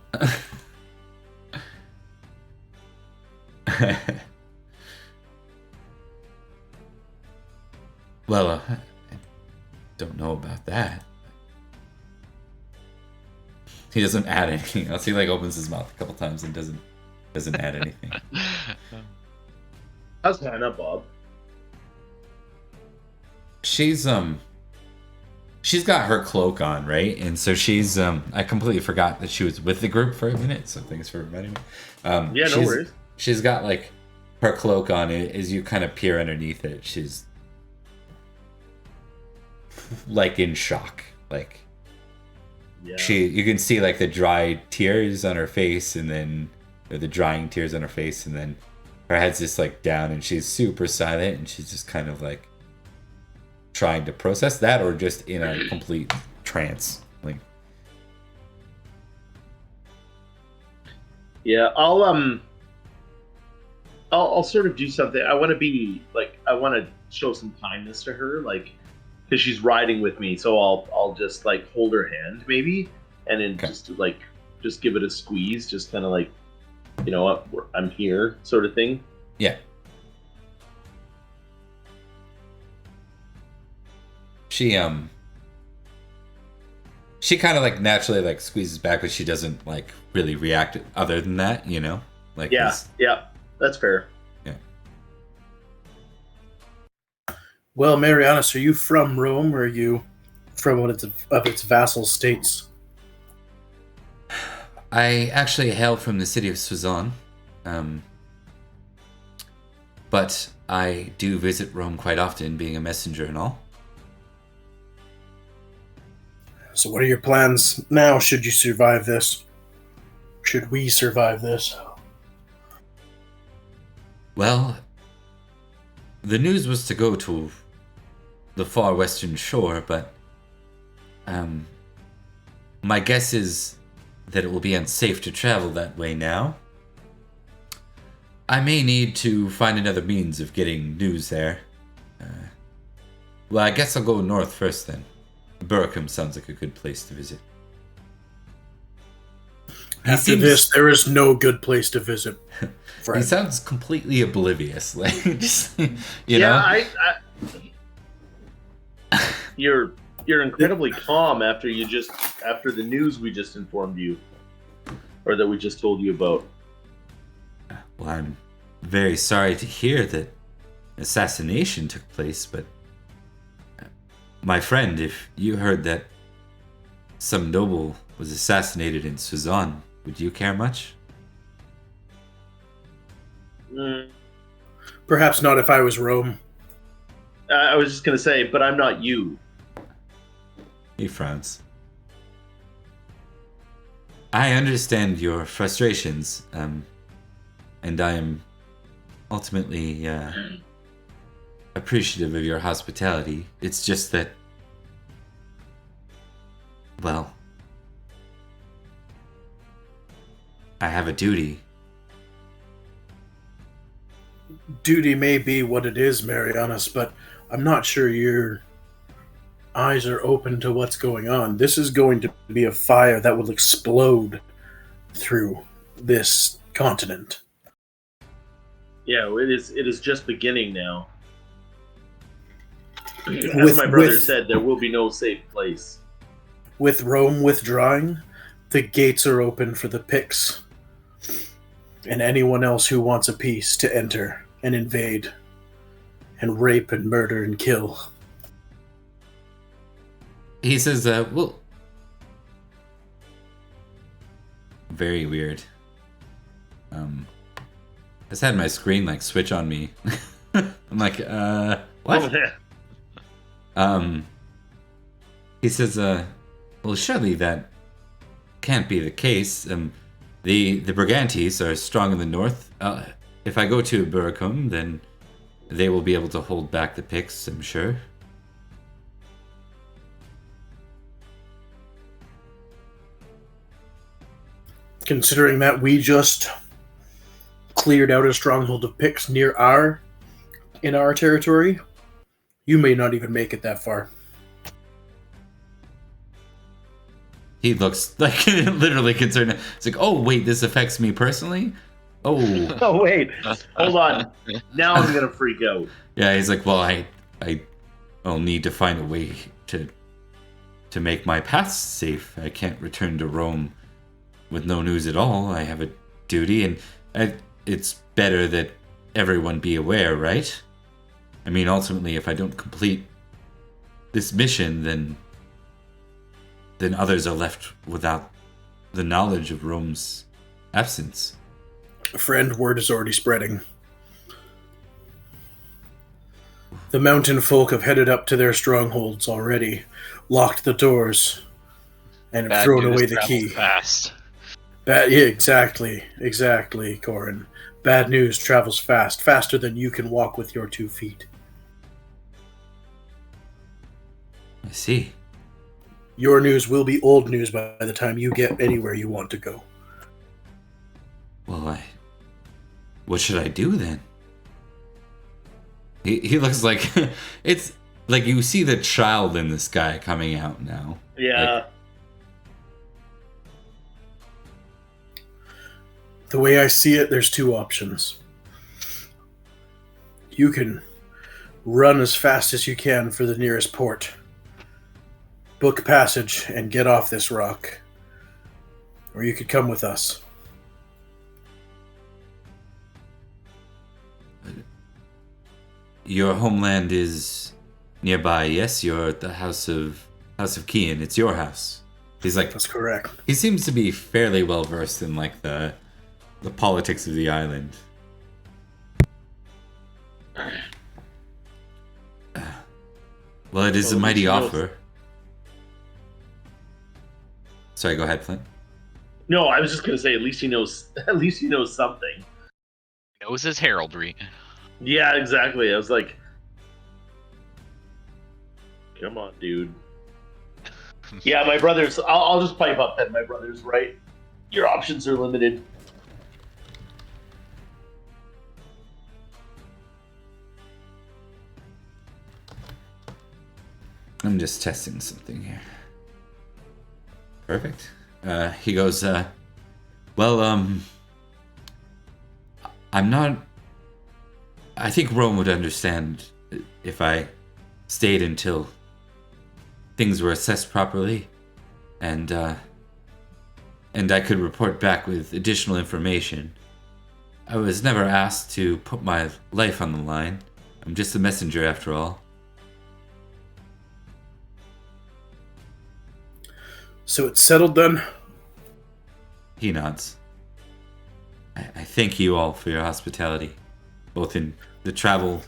Well, I don't know about that. He doesn't add anything else. He opens his mouth a couple times and doesn't add anything. How's Hannah, Bob? She's got her cloak on, right? And so she's I completely forgot that she was with the group for a minute, so thanks for reminding me. Yeah, no worries. She's got her cloak on. As you kind of peer underneath it, she's in shock. Yeah. You can see the dry tears on her face, and then the drying tears on her face, and then her head's just down, and she's super silent, and she's just kind of trying to process that, or just in a complete trance. Yeah, I'll sort of do something. I want to be like, I want to show some kindness to her, like, because she's riding with me. So I'll just like hold her hand maybe, and then just give it a squeeze, just kind of like, you know what, I'm here, sort of thing. Yeah. She kind of like naturally like squeezes back, but she doesn't like really react other than that, you know? Like Yeah, that's fair. Yeah. Well, Marianus, are you from Rome, or are you from one of its vassal states? I actually hail from the city of Suzanne. But I do visit Rome quite often, being a messenger and all. So what are your plans now, should you survive this? Should we survive this? Well, the news was to go to the far western shore, but my guess is that it will be unsafe to travel that way now. I may need to find another means of getting news there. Well, I guess I'll go north first then. Burkham sounds like a good place to visit. After this, there is no good place to visit. He sounds completely oblivious, like just know. I you're incredibly calm after the news we just informed you, or that we just told you about. Well, I'm very sorry to hear that assassination took place, but my friend, if you heard that some noble was assassinated in Suzanne, would you care much? Perhaps not if I was Rome. I was just going to say, but I'm not you. He frowns. I understand your frustrations, and I am ultimately appreciative of your hospitality. It's just that, well, I have a duty. Duty may be what it is, Marianus, but I'm not sure your eyes are open to what's going on. This is going to be a fire that will explode through this continent. Yeah, it is just beginning now. As my brother said, there will be no safe place. With Rome withdrawing, the gates are open for the Picts and anyone else who wants a peace to enter and invade and rape and murder and kill. He says, well, very weird. I just had my screen like switch on me. I'm like, what? He says, well, surely that can't be the case. The Brigantes are strong in the north. If I go to Burkham, then they will be able to hold back the Picts, I'm sure. Considering that we just cleared out a stronghold of Picts in our territory, you may not even make it that far. He looks like literally concerned. It's like, oh wait, this affects me personally? Oh. Oh wait, hold on. Now I'm gonna freak out. Yeah, he's like, well, I'll need to find a way to make my past safe. I can't return to Rome with no news at all. I have a duty, and it's better that everyone be aware, right? I mean, ultimately, if I don't complete this mission, then others are left without the knowledge of Rome's absence. Friend, word is already spreading. The mountain folk have headed up to their strongholds already, locked the doors, and have thrown away the key. Fast. Yeah, exactly, Corin. Bad news travels fast, faster than you can walk with your 2 feet. I see. Your news will be old news by the time you get anywhere you want to go. Well, what should I do then? He looks like it's like you see the child in this guy coming out now. Yeah. Like, The way I see it, there's two options. You can run as fast as you can for the nearest port, book passage, and get off this rock. Or you could come with us. your homeland is nearby, yes? You're at the House of Cian. It's your house. He's like, That's correct. he seems to be fairly well versed in like the politics of the island. Well, it is a mighty offer. Sorry, go ahead, Flint. No, I was just gonna say at least he knows. At least he knows something. Knows his heraldry. Yeah, exactly. I was like, come on, dude. Yeah, my brother's. I'll just pipe up then. My brother's right. Your options are limited. I'm just testing something here. Perfect. He goes, well, I'm not... I think Rome would understand if I stayed until things were assessed properly, and I could report back with additional information. I was never asked to put my life on the line. I'm just a messenger after all. So it's settled then? He nods. I thank you all for your hospitality, both in the travel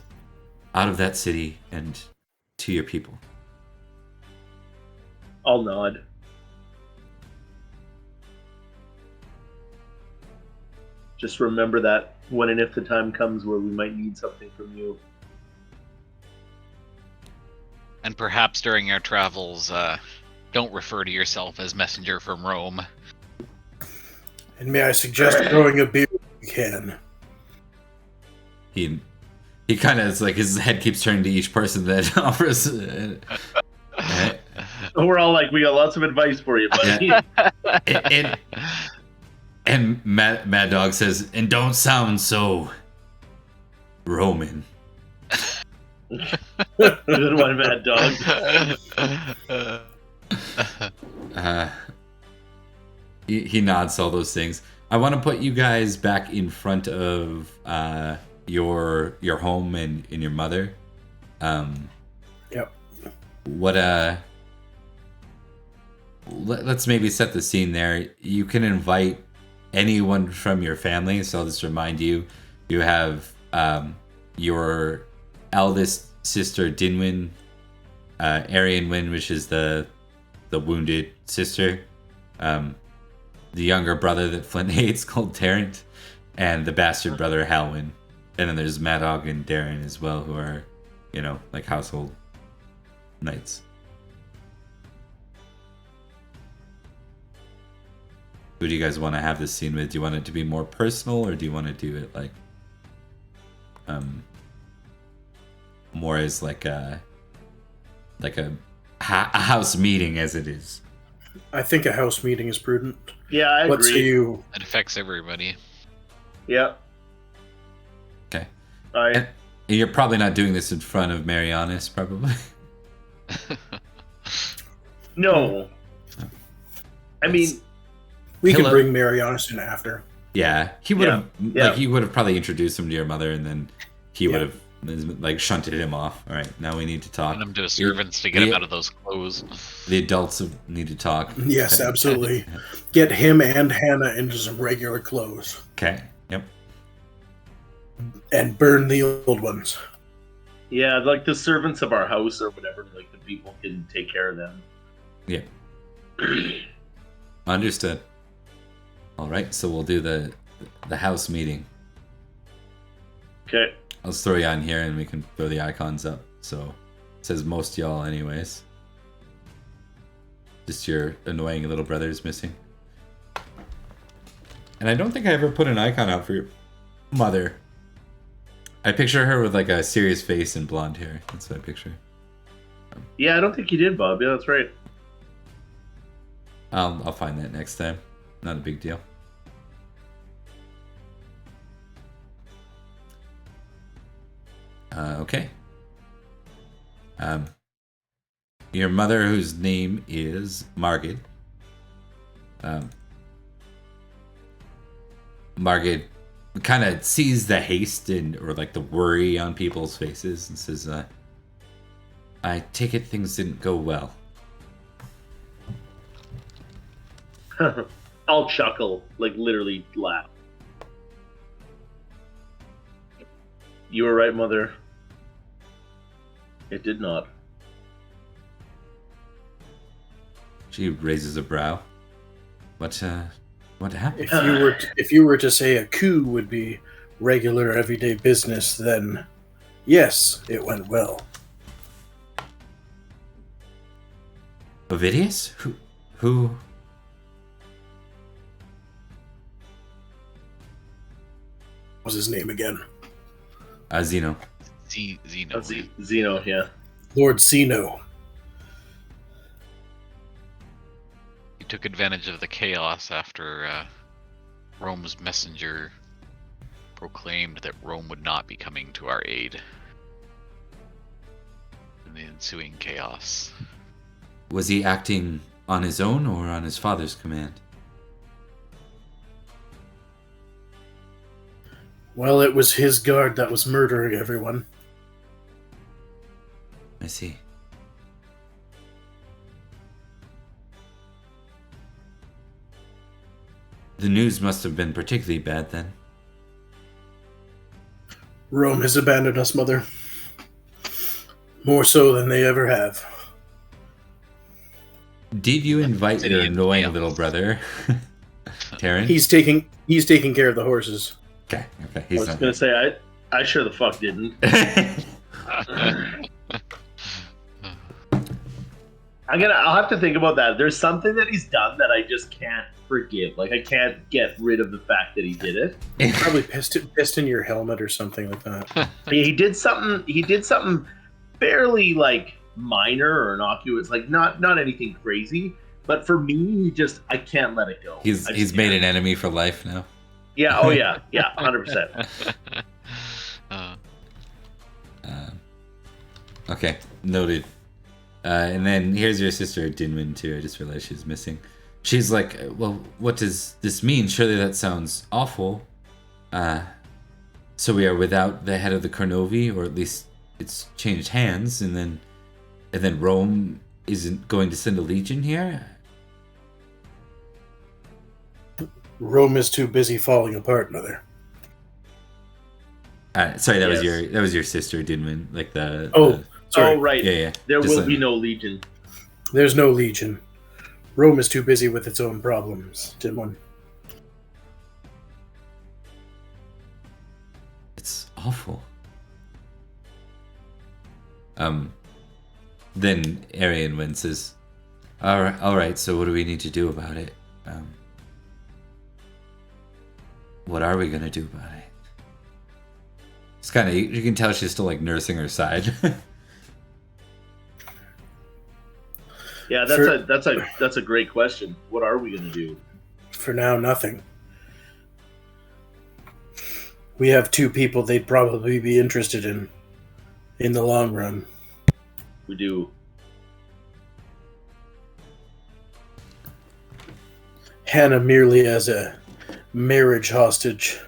out of that city and to your people. I'll nod. Just remember that when and if the time comes where we might need something from you. And perhaps during our travels, don't refer to yourself as messenger from Rome. And may I suggest growing a beard if you can? He kind of is like his head keeps turning to each person that offers. We're all like, we got lots of advice for you, buddy. And Mad Dog says, and don't sound so Roman. Good one, Mad Dog. He nods to all those things. I want to put you guys back in front of your home and your mother. Yep. Let's maybe set the scene there. You can invite anyone from your family. So I'll just remind you, you have your eldest sister Dinwyn, Arian Wynn, which is the wounded sister, the younger brother that Flint hates called Tarrant, and the bastard brother Halwyn. And then there's Madog and Darren as well, who are, like household knights. Who do you guys want to have this scene with? Do you want it to be more personal, or do you want to do it like more as like a house meeting as it is? I think a house meeting is prudent. Yeah, I What say agree. you? It affects everybody. Yeah. Okay. I. And you're probably not doing this in front of Marianis, probably. No. I mean, We can Hello. bring Marianis in after. Yeah, he would have Yeah. like he would have probably introduced him to your mother, and then he would Yeah. have like shunted him off. All right, now we need to talk. Send him to his servants to get him out of those clothes. The adults need to talk. Yes, absolutely. Get him and Hannah into some regular clothes. Okay. Yep. And burn the old ones. yeah, like the servants of our house or whatever, like the people can take care of them. Yeah. Understood. All right, so we'll do the house meeting. Okay. I'll throw you on here, and we can throw the icons up. So it says most y'all, anyways. Just your annoying little brother is missing. And I don't think I ever put an icon out for your mother. I picture her with like a serious face and blonde hair. That's what I picture. Yeah, I don't think you did, Bob. Yeah, that's right. I'll find that next time. Not a big deal. Okay. Your mother, whose name is Margaret. Margaret kind of sees the haste or like the worry on people's faces and says, I take it things didn't go well. I'll chuckle, like literally laugh. You were right, Mother. It did not. She raises a brow. What happened? If you were to say a coup would be regular everyday business, then yes, it went well. Ovidius? Who? What was his name again? Zeno. Zeno. Zeno, yeah. Lord Zeno. He took advantage of the chaos after Rome's messenger proclaimed that Rome would not be coming to our aid in the ensuing chaos. Was he acting on his own or on his father's command? Well, it was his guard that was murdering everyone. I see. The news must have been particularly bad then. Rome has abandoned us, Mother. More so than they ever have. Did you invite your annoying little brother, Taryn? He's taking care of the horses. Okay. I was gonna say I sure the fuck didn't. I'll have to think about that. There's something that he's done that I just can't forgive. Like I can't get rid of the fact that he did it. Probably pissed in your helmet or something like that. He did something fairly like minor or innocuous, like not anything crazy. But for me, I can't let it go. He's made an enemy for life now. Yeah. Oh yeah. Yeah. 100%. Okay. Noted. And then here's your sister Dinwin too. I just realized she's missing. She's like, well, what does this mean? Surely that sounds awful. So we are without the head of the Cornovii, or at least it's changed hands, and then Rome isn't going to send a legion here? Rome is too busy falling apart, Mother. Sorry, that Yes. was your sister Dinwin, like the. Sorry. Oh right. Yeah. There Just will be no legion. There's no legion. Rome is too busy with its own problems, Dinwin. It's awful. Then Arian winces. All right. So what do we need to do about it? What are we gonna do about it? It's kind of, you can tell she's still like nursing her side. Yeah, that's a great question. What are we gonna do? For now, nothing. We have two people they'd probably be interested in the long run. We do. Hannah merely as a marriage hostage.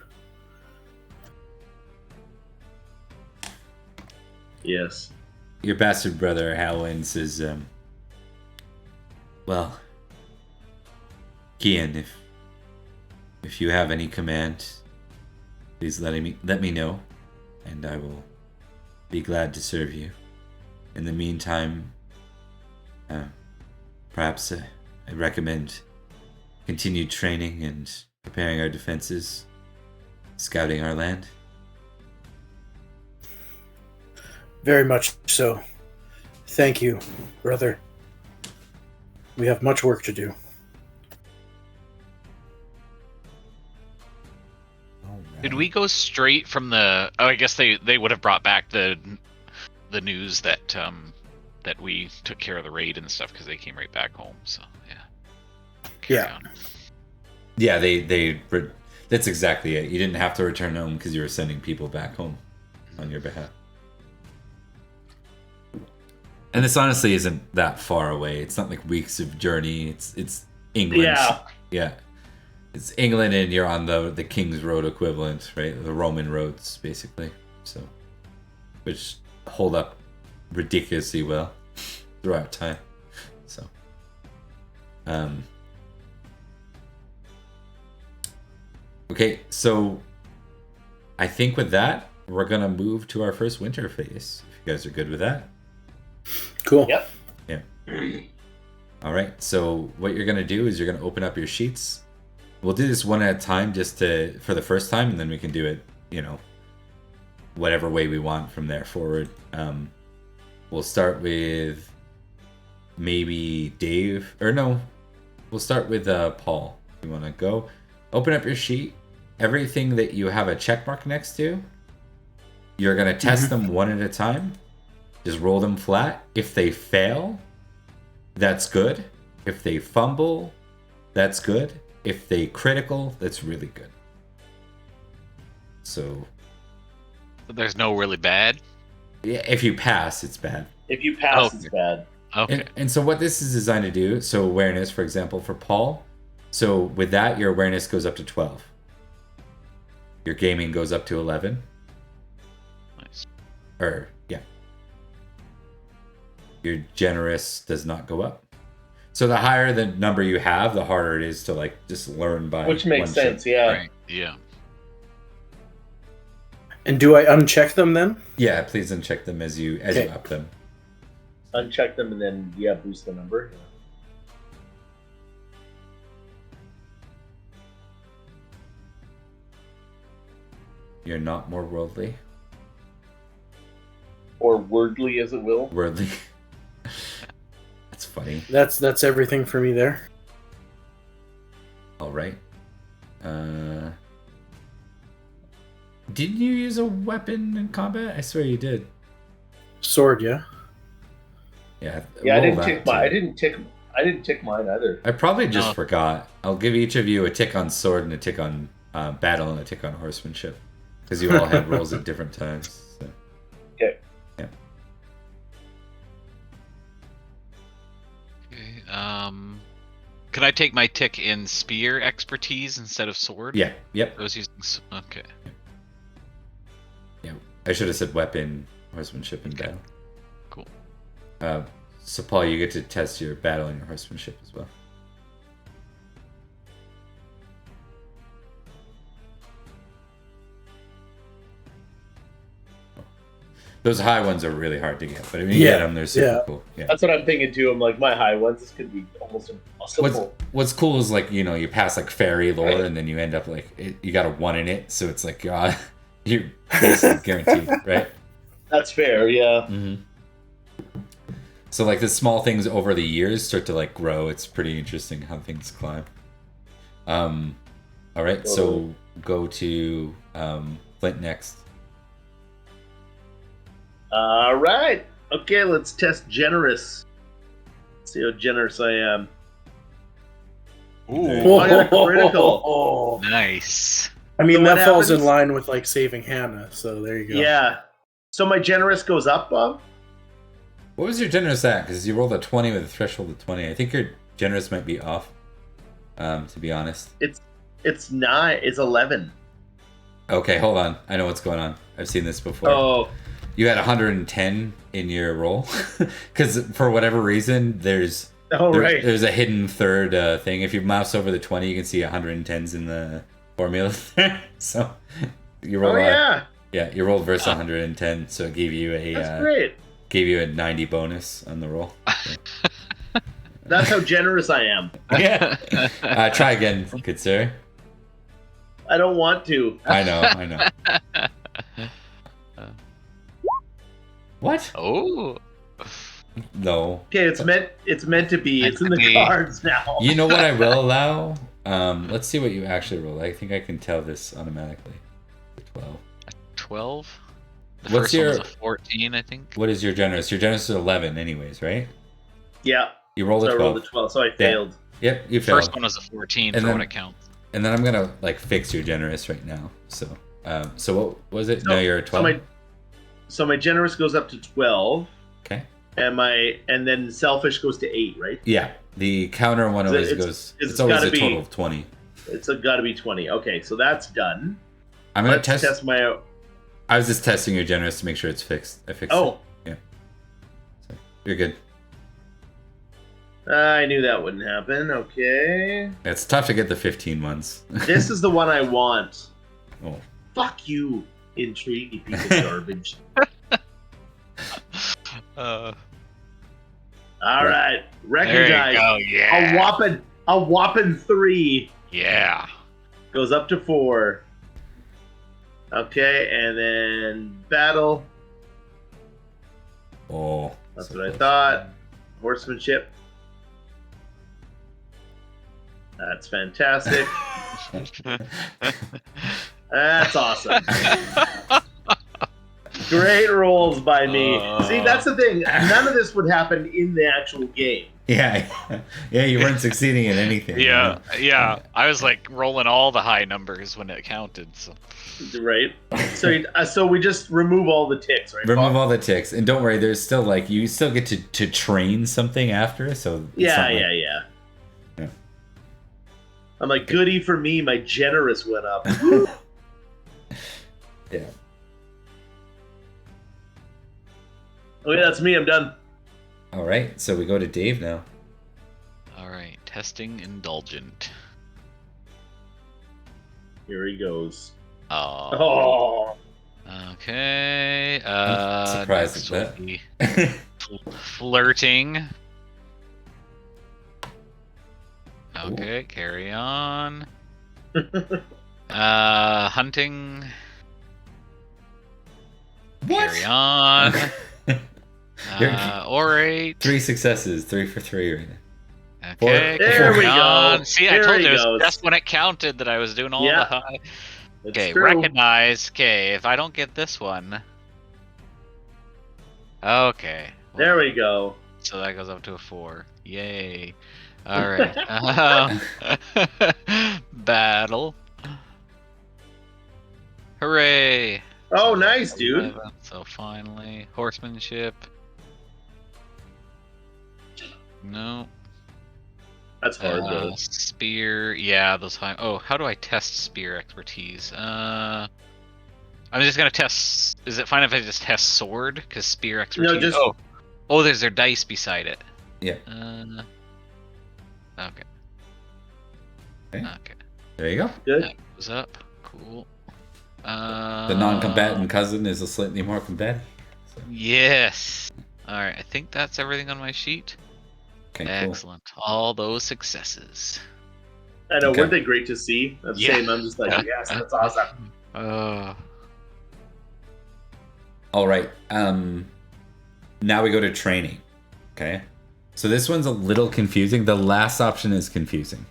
Yes. Your bastard brother Halwyn says, well, Cian, if you have any command, please let me know, and I will be glad to serve you. In the meantime, perhaps I recommend continued training and preparing our defenses, scouting our land. Very much so. Thank you, brother. We have much work to do. Did we go straight from the? Oh, I guess they would have brought back the news that that we took care of the raid and stuff because they came right back home. So yeah. Carry on. Yeah, that's exactly it. You didn't have to return home because you were sending people back home on your behalf. And this honestly isn't that far away. It's not like weeks of journey. It's England. Yeah. It's England, and you're on the King's Road equivalent, right? The Roman roads, basically. So, which hold up ridiculously well throughout time. So, okay, so I think with that, we're gonna move to our first winter phase. If you guys are good with that. Cool. Yep. Yeah. All right. So what you're gonna do is you're gonna open up your sheets. We'll do this one at a time, just for the first time, and then we can do it, whatever way we want from there forward. We'll start with maybe Dave, or no, we'll start with Paul. You want to go? Open up your sheet. Everything that you have a check mark next to, you're gonna test them one at a time. Just roll them flat. If they fail, that's good. If they fumble, that's good. If they critical, that's really good. So there's no really bad. Yeah, if you pass, it's bad. If you pass, it's bad. Okay. And so what this is designed to do, so awareness, for example, for Paul, so with that, your awareness goes up to 12. Your gaming goes up to 11. Nice. Or, yeah. Your generous does not go up. So the higher the number you have, the harder it is to just learn by. Which makes one sense, check. yeah. Right. Yeah. And do I uncheck them then? Yeah, please uncheck them as you up them. Uncheck them and then boost the number. Yeah. You're not more worldly. Or wordly, as it will. Worldly. That's funny. That's everything for me there. All right. Didn't you use a weapon in combat? I swear you did. Sword, yeah. Yeah. Yeah, I roll didn't that tick too. I didn't tick mine either. I probably just forgot. I'll give each of you a tick on sword and a tick on battle and a tick on horsemanship, because you all had rolls at different times. So. Okay. Yeah. Okay. Can I take my tick in spear expertise instead of sword? Yeah. Yep. I was using. Okay. Yeah. I should have said weapon, horsemanship, and battle. Cool. So Paul, you get to test your battle and your horsemanship as well. Those high ones are really hard to get, but if you get them, they're super cool. Yeah. That's what I'm thinking too. I'm like, my high ones, this could be almost impossible. What's cool is you pass fairy lore, and then you end up you got a 1 in it, so it's you're basically guaranteed, right? That's fair, yeah. Mm-hmm. So the small things over the years start to grow. It's pretty interesting how things climb. All right, so go to Flint next. All right. Okay, let's test generous. See how generous I am. Ooh. I got a critical. Nice. I mean, So that what falls in happens- line with saving Hannah, so there you go. Yeah. So my generous goes up, Bob? What was your generous at? Because you rolled a 20 with a threshold of 20. I think your generous might be off, to be honest. It's 9. It's 11. Okay, hold on. I know what's going on. I've seen this before. Oh. You had 110 in your roll. Because for whatever reason, there's a hidden third thing. If you mouse over the 20, you can see 110s in the formula. So you roll. You rolled versus 110, so it gave you That's great. Gave you a 90 bonus on the roll. So. That's how generous I am. Yeah. Try again, good sir. I don't want to. I know. What? Oh. No. Okay, it's meant to be. It's in the cards now. You know what I will allow? Let's see what you actually roll. I think I can tell this automatically. 12. 12. The What's first your- one was a 14, I think. What is your generous? Your generous is 11 anyways, right? Yeah. You rolled So a I 12. rolled a 12, so I failed. Yep, you failed. First one was a 14 And for then- what it counts. And then I'm gonna like fix your generous right now. So, so what was it? So- No, you're a 12. So my generous goes up to 12, Okay. and then selfish goes to 8, right? Yeah, the counter one always It's- goes. it's It's always gotta a be- total of 20. It's got to be 20. Okay, so that's done. I'm gonna Let's test. my. I was just testing your generous to make sure it's fixed. I fixed Oh, it. So you're good. I knew that wouldn't happen. Okay. It's tough to get the 15 ones. This is the one I want. Oh. Fuck you, intrigue, you piece of garbage. All right, There you recognize go. Yeah. a whopping 3 Yeah. goes up to 4. Okay, and then battle. Oh. That's so what I close. thought. Horsemanship. That's fantastic. That's awesome. Great rolls by me. See, that's the thing. None of this would happen in the actual game. Yeah, yeah. You weren't succeeding in anything. you Yeah, know? yeah. I was like rolling all the high numbers when it counted. So Right? So we just remove all the ticks, right? Remove Bob? all the ticks, and don't worry. There's still like you still get to train something after. So it's Yeah, not like- yeah. Yeah. I'm like, goody for me, my generous went up. Yeah. Okay, that's me. I'm done. All right. So we go to Dave now. all right, testing indulgent. Here he goes. Oh. Oh, Okay. I'm surprised next at will that. be flirting. Okay, carry on. Hunting. Carry on. You're- Orate. 3 successes, 3 for 3 right now. Okay, There carry we go. on. See, I There told he you it was goes. just when it counted that I was doing all Yeah. the high. it's Okay, true. recognize. Okay, if I don't get this one. Okay. There we go. So that goes up to a 4. Yay. Alright. Battle. Hooray. Oh, nice, dude. 11. So finally, horsemanship. No. That's hard, though. Spear. Yeah, those high. Oh, how do I test spear expertise? I'm just gonna test. Is it fine if I just test sword? Because spear expertise. just- Oh, there's their dice beside it. Yeah. Okay. Okay. Okay. There you go. Good. That goes up. Cool. The non-combatant cousin is a slightly more combatant. So, Yes. All right. I think that's everything on my sheet. okay, cool. Excellent. All those successes. I know, Okay. weren't they great to see? That's Yeah. same. I'm just like, yes, that's awesome. All right. Now we go to training. Okay. So this one's a little confusing. The last option is confusing.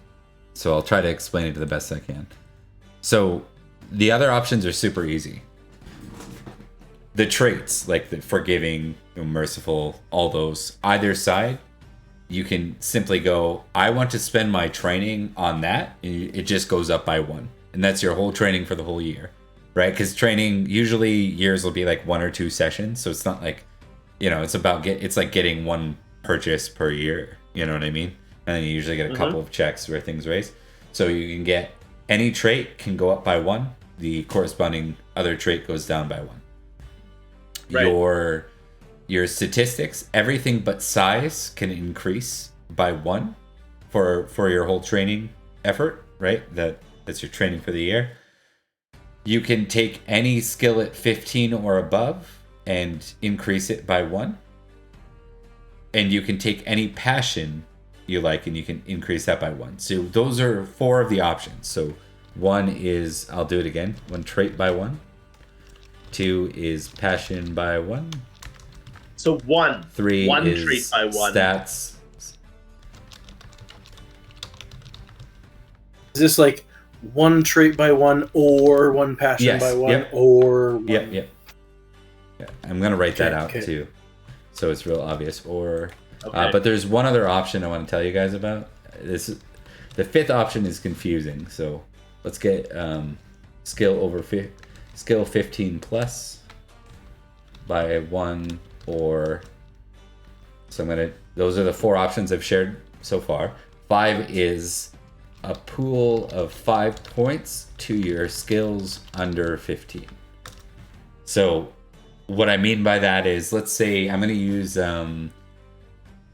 So I'll try to explain it to the best I can. So the other options are super easy. The traits, like the forgiving, merciful, all those, either side, you can simply go, I want to spend my training on that. And it just goes up by 1. And that's your whole training for the whole year. Right? Because training, usually years will be like 1 or 2 sessions. So it's not like, it's about it's like getting 1 purchase per year. You know what I mean? And then you usually get a couple of checks where things raise. So you can get any trait can go up by 1. The corresponding other trait goes down by 1. Right. Your statistics, everything but size can increase by 1 for your whole training effort, right? That's your training for the year. You can take any skill at 15 or above and increase it by 1. And you can take any passion you like and you can increase that by 1. So those are 4 of the options. So 1 is, I'll do it again, 1 trait by 1. 2 is passion by 1. So 1. 3 1 is trait by 1. stats. Is this like one trait by one, or one passion Yes, by one, yep. or one... Yep. Yeah, I'm gonna write that out Okay. too, so it's real obvious. Or, Okay. but there's one other option I want to tell you guys about. The fifth option is confusing. So let's get skill 15 plus by 1, or so those are the 4 options I've shared so far. 5 is a pool of 5 points to your skills under 15. So what I mean by that is, let's say I'm going to use Flynn,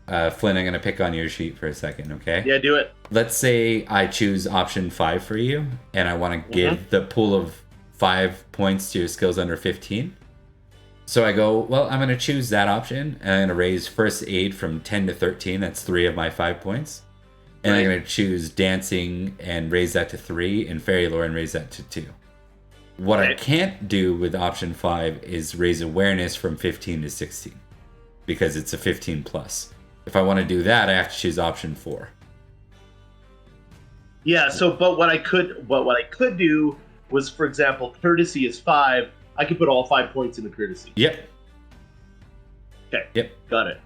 I'm going to pick on your sheet for a second, okay? Yeah, do it. Let's say I choose option 5 for you, and I want to give the pool of 5 points to your skills under 15. So I go, well, I'm going to choose that option, and I'm going to raise first aid from 10 to 13. That's 3 of my 5 points. And I'm going to choose dancing and raise that to 3, and fairy lore and raise that to 2. What I can't do with option 5 is raise awareness from 15 to 16, because it's a 15 plus. If I want to do that, I have to choose option 4. Yeah. So, but what I could do was, for example, courtesy is 5. I could put all 5 points into courtesy. Yep. Okay. Yep. Got it.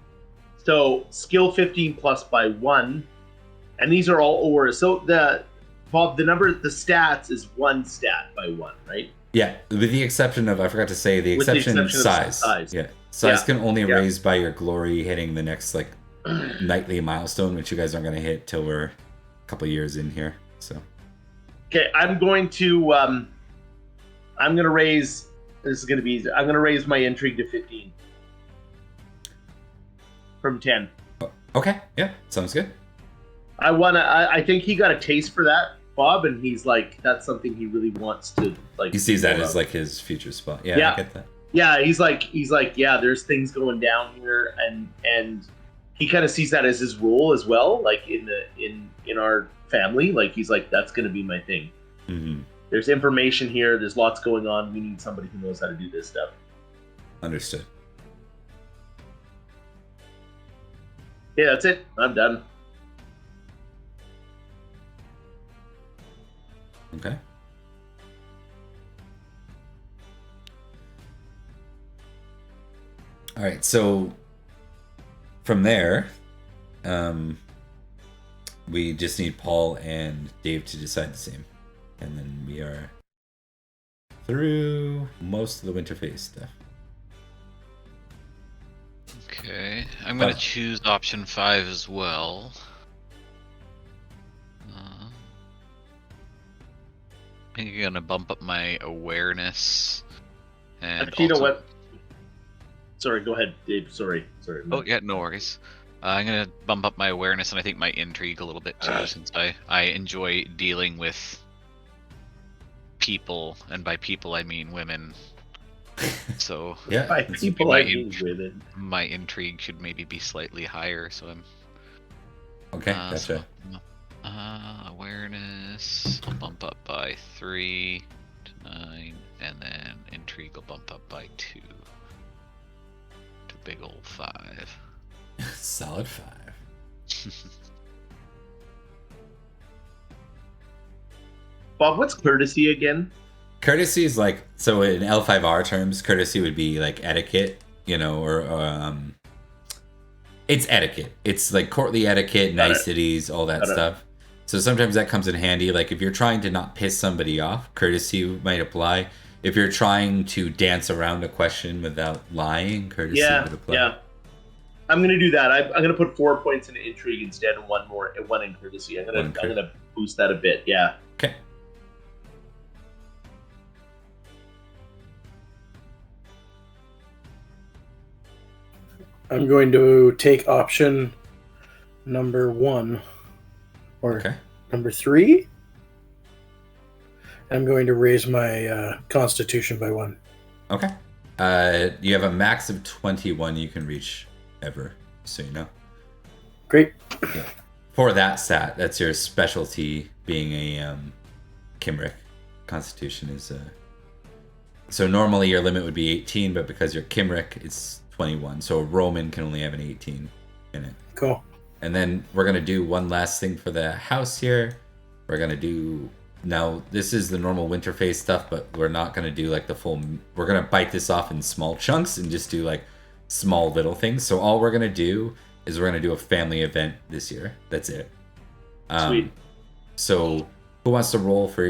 So skill 15 plus by 1, and these are all ors. So the stats is 1 stat by 1, right? Yeah, with the exception of, I forgot to say, the With the exception of exception of size. size. Yeah, size Yeah. can only Yeah. raise by your glory hitting the next nightly milestone, which you guys aren't going to hit till we're a couple years in here. So Okay, I'm going to raise. This is going to be easy. I'm going to raise my intrigue to 15 from 10. okay, yeah, sounds good. I think he got a taste for that, Bob, and he's like, that's something he really wants to like. He sees that more as of. like his future spot. Yeah, Yeah. I get that. Yeah, he's like, yeah, there's things going down here, and he kind of sees that as his role as well, like in our family. Like he's like, that's going to be my thing. Mm-hmm. There's information here. There's lots going on. We need somebody who knows how to do this stuff. Understood. Yeah, that's it. I'm done. Okay. All right, so from there, we just need Paul and Dave to decide the same. And then we are through most of the winter phase stuff. Okay, I'm gonna choose option 5 as well. I think I'm gonna bump up my awareness. And You know also- what? Sorry, go ahead, Dave. Sorry. Oh yeah, no worries. I'm gonna bump up my awareness and I think my intrigue a little bit too, since I enjoy dealing with people, and by people I mean women. So Yeah. By that's- people, my I mean women. my intrigue should maybe be slightly higher. So I'm Okay, gotcha. awareness. I'll bump up by 3 to 9, and then intrigue will bump up by 2 to big old 5. Solid 5. Bob, what's courtesy again? Courtesy is like, so in L5R terms, courtesy would be like etiquette, or it's etiquette. It's like courtly etiquette, Got it. niceties, all that Got it. stuff. So sometimes that comes in handy. Like if you're trying to not piss somebody off, courtesy might apply. If you're trying to dance around a question without lying, courtesy would apply. Yeah. I'm gonna do that. I'm gonna put 4 points in intrigue instead, and one in courtesy. I'm gonna boost that a bit. Yeah. Okay. I'm going to take option number 1 or Okay. number 3. I'm going to raise my constitution by 1. Okay. You have a max of 21 you can reach ever, so you know. Great. Yeah. For that stat, that's your specialty, being a Cymric. Constitution is so normally your limit would be 18, but because you're Cymric, it's 21. So a Roman can only have an 18 in it. Cool. And then we're gonna do one last thing for the house here. We're gonna do now this is the normal winter phase stuff, but we're not gonna do like the full. We're gonna bite this off in small chunks and just do like small little things. So all we're gonna do is we're gonna do a family event this year. That's it. Sweet. So who wants to roll for?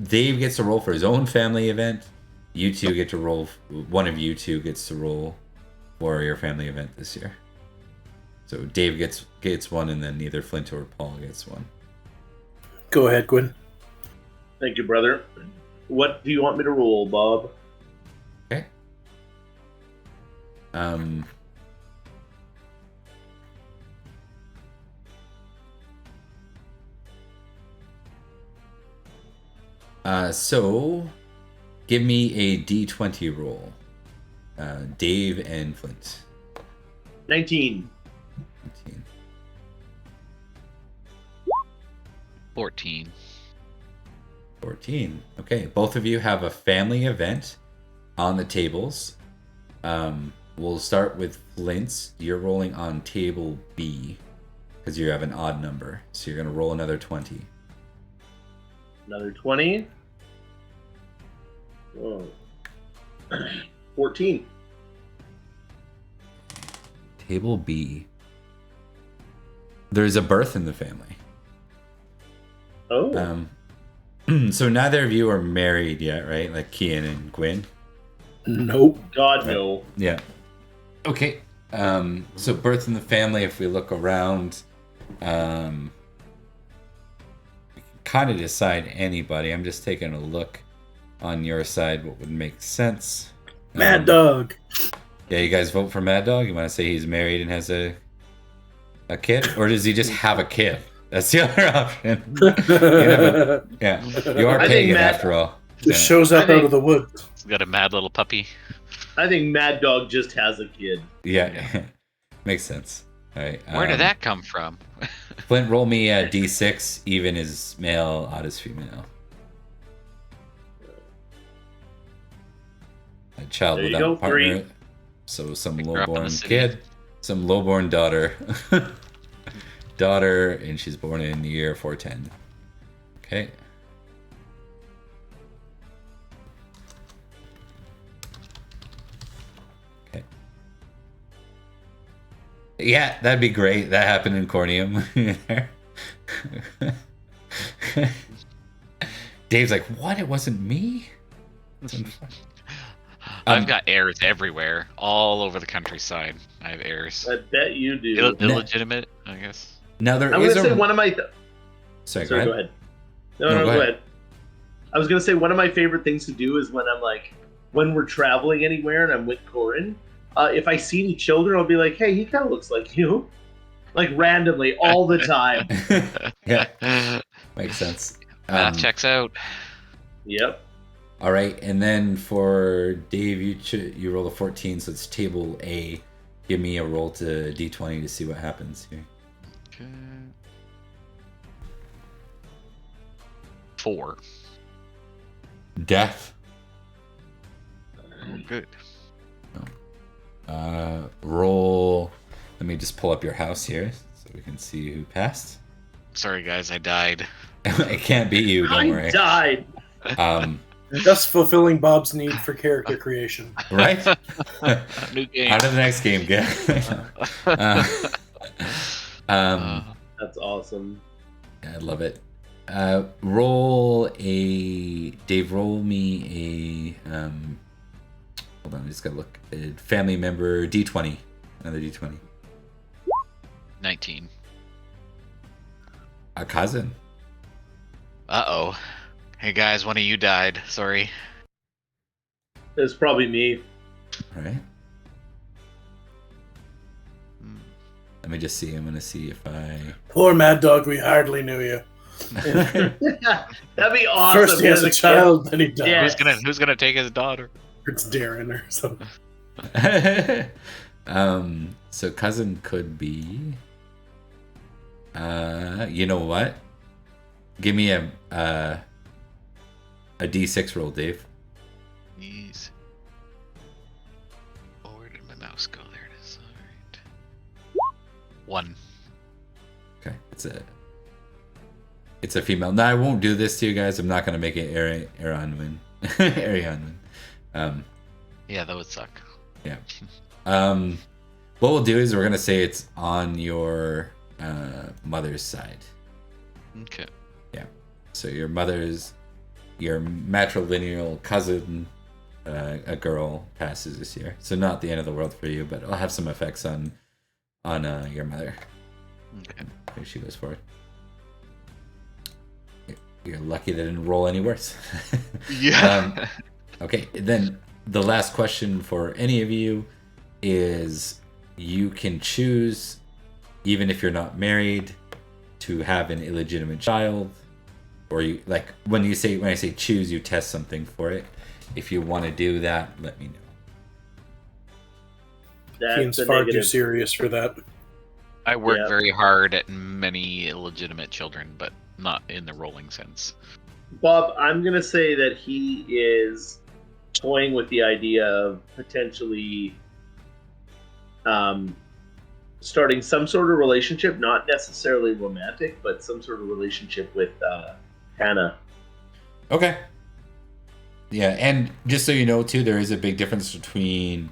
Dave gets to roll for his own family event. You two get to roll. One of you two gets to roll for your family event this year. So Dave gets one, and then either Flint or Paul gets one. Go ahead, Gwyn. Thank you, brother. What do you want me to roll, Bob? Okay. So give me a D20 roll. Dave and Flint. 19. 19. 14. 14. Okay, both of you have a family event on the tables. We'll start with Flint's. You're rolling on table B because you have an odd number. So you're going to roll another 20. Another 20. Whoa. 14. Table B. There's a birth in the family. Oh. So neither of you are married yet, right? Like Cian and Gwyn? Nope. God, no. Yeah. Okay. So birth in the family, if we look around, we can kind of decide anybody. I'm just taking a look on your side what would make sense. Mad Dog. Yeah, you guys vote for Mad Dog? You want to say he's married and has a kid? Or does he just have a kid? That's the other option. Yeah, you are pagan after all. Just shows up out of the woods. He's got a mad little puppy. I think Mad Dog just has a kid. Yeah, makes sense. All right. Where did that come from? Flint, roll me a D6. Even is male, odd is female. A child There you without go, a partner. 3. So some Pick her up in the lowborn city. kid, some lowborn daughter. Daughter, and she's born in the year 410. Okay. Okay. Yeah, that'd be great. That happened in Cornium. Dave's like, what? It wasn't me? I've got heirs everywhere, all over the countryside. I have heirs. I bet you do. Illegitimate, I guess. Now there I'm is going to say a... one of my... Sorry, Sorry, go go ahead. ahead. No, go go ahead. I was going to say one of my favorite things to do is when I'm like, when we're traveling anywhere and I'm with Corin, if I see any children, I'll be like, hey, he kind of looks like you. Like randomly, all the time. Yeah, makes sense. Math checks out. Yep. All right, and then for Dave, you roll a 14, so it's table A. Give me a roll to D20 to see what happens here. Okay. 4. Death. Oh, good. Roll. Let me just pull up your house here so we can see who passed. Sorry, guys, I died. It can't be you, don't I worry. died. Just fulfilling Bob's need for character creation. Right? New game. How did the next game get? That's awesome. I love it. Roll me a hold on, I just gotta look. A family member D20. Another D20. 19. A cousin. Uh-oh. Hey, guys, one of you died. Sorry. It's probably me. Right? Let me just see. I'm gonna see if I Poor Mad Dog, we hardly knew you. That'd be awesome. First he has a child, then he dies. Yeah. Who's gonna take his daughter? It's Darren or something. so cousin could be you know what? Give me a D6 roll, Dave. Jeez. Oh, where did my mouse go? There it is. Alright. 1. Okay, that's it. It's a female. No, I won't do this to you guys. I'm not gonna make it Arianwin. Arianwin. Yeah, that would suck. Yeah. What we'll do is we're gonna say it's on your mother's side. Okay. Yeah. So your matrilineal cousin, a girl, passes this year. So not the end of the world for you, but it'll have some effects on your mother. Okay. Here she goes forward. You're lucky they didn't roll any worse. Yeah. Okay, then the last question for any of you is you can choose, even if you're not married, to have an illegitimate child, or you when I say choose, you test something for it. If you want to do that, let me know. Cian's That's a far too negative. serious for that. I work Yeah. very hard at many illegitimate children, but not in the rolling sense. Bob, I'm gonna say that he is toying with the idea of potentially starting some sort of relationship, not necessarily romantic, but some sort of relationship with Hannah. Okay. Yeah, and just so you know too, there is a big difference between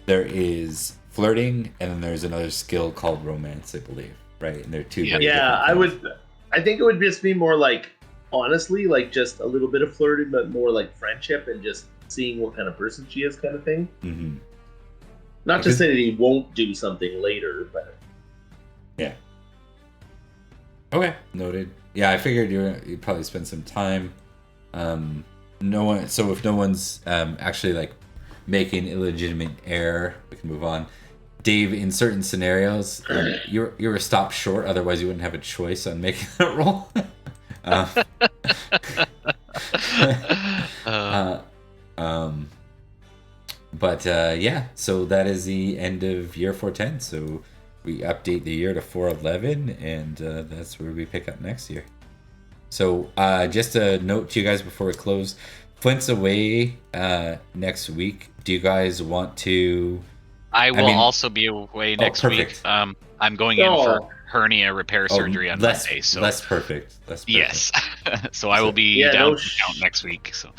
there is flirting and then there's another skill called romance, I believe, right? And they're two. Yeah. very Yeah, different things. I think it would just be more like, honestly, like just a little bit of flirting, but more like friendship and just seeing what kind of person she is, kind of thing. Mm-hmm. Not to say that he won't do something later, but Yeah. Okay, noted. Yeah, I figured you'd probably spend some time. No one. So if no one's actually like making illegitimate heir, we can move on. Dave, in certain scenarios, you were stopped short. Otherwise, you wouldn't have a choice on making that roll. But yeah, so that is the end of year 410. So we update the year to 411, and that's where we pick up next year. So just a note to you guys before we close, Flint's away next week. Do you guys want to? I will also be away next week. perfect. I'm going in for hernia repair surgery on Monday. So less perfect. yes, so I will be down next week. So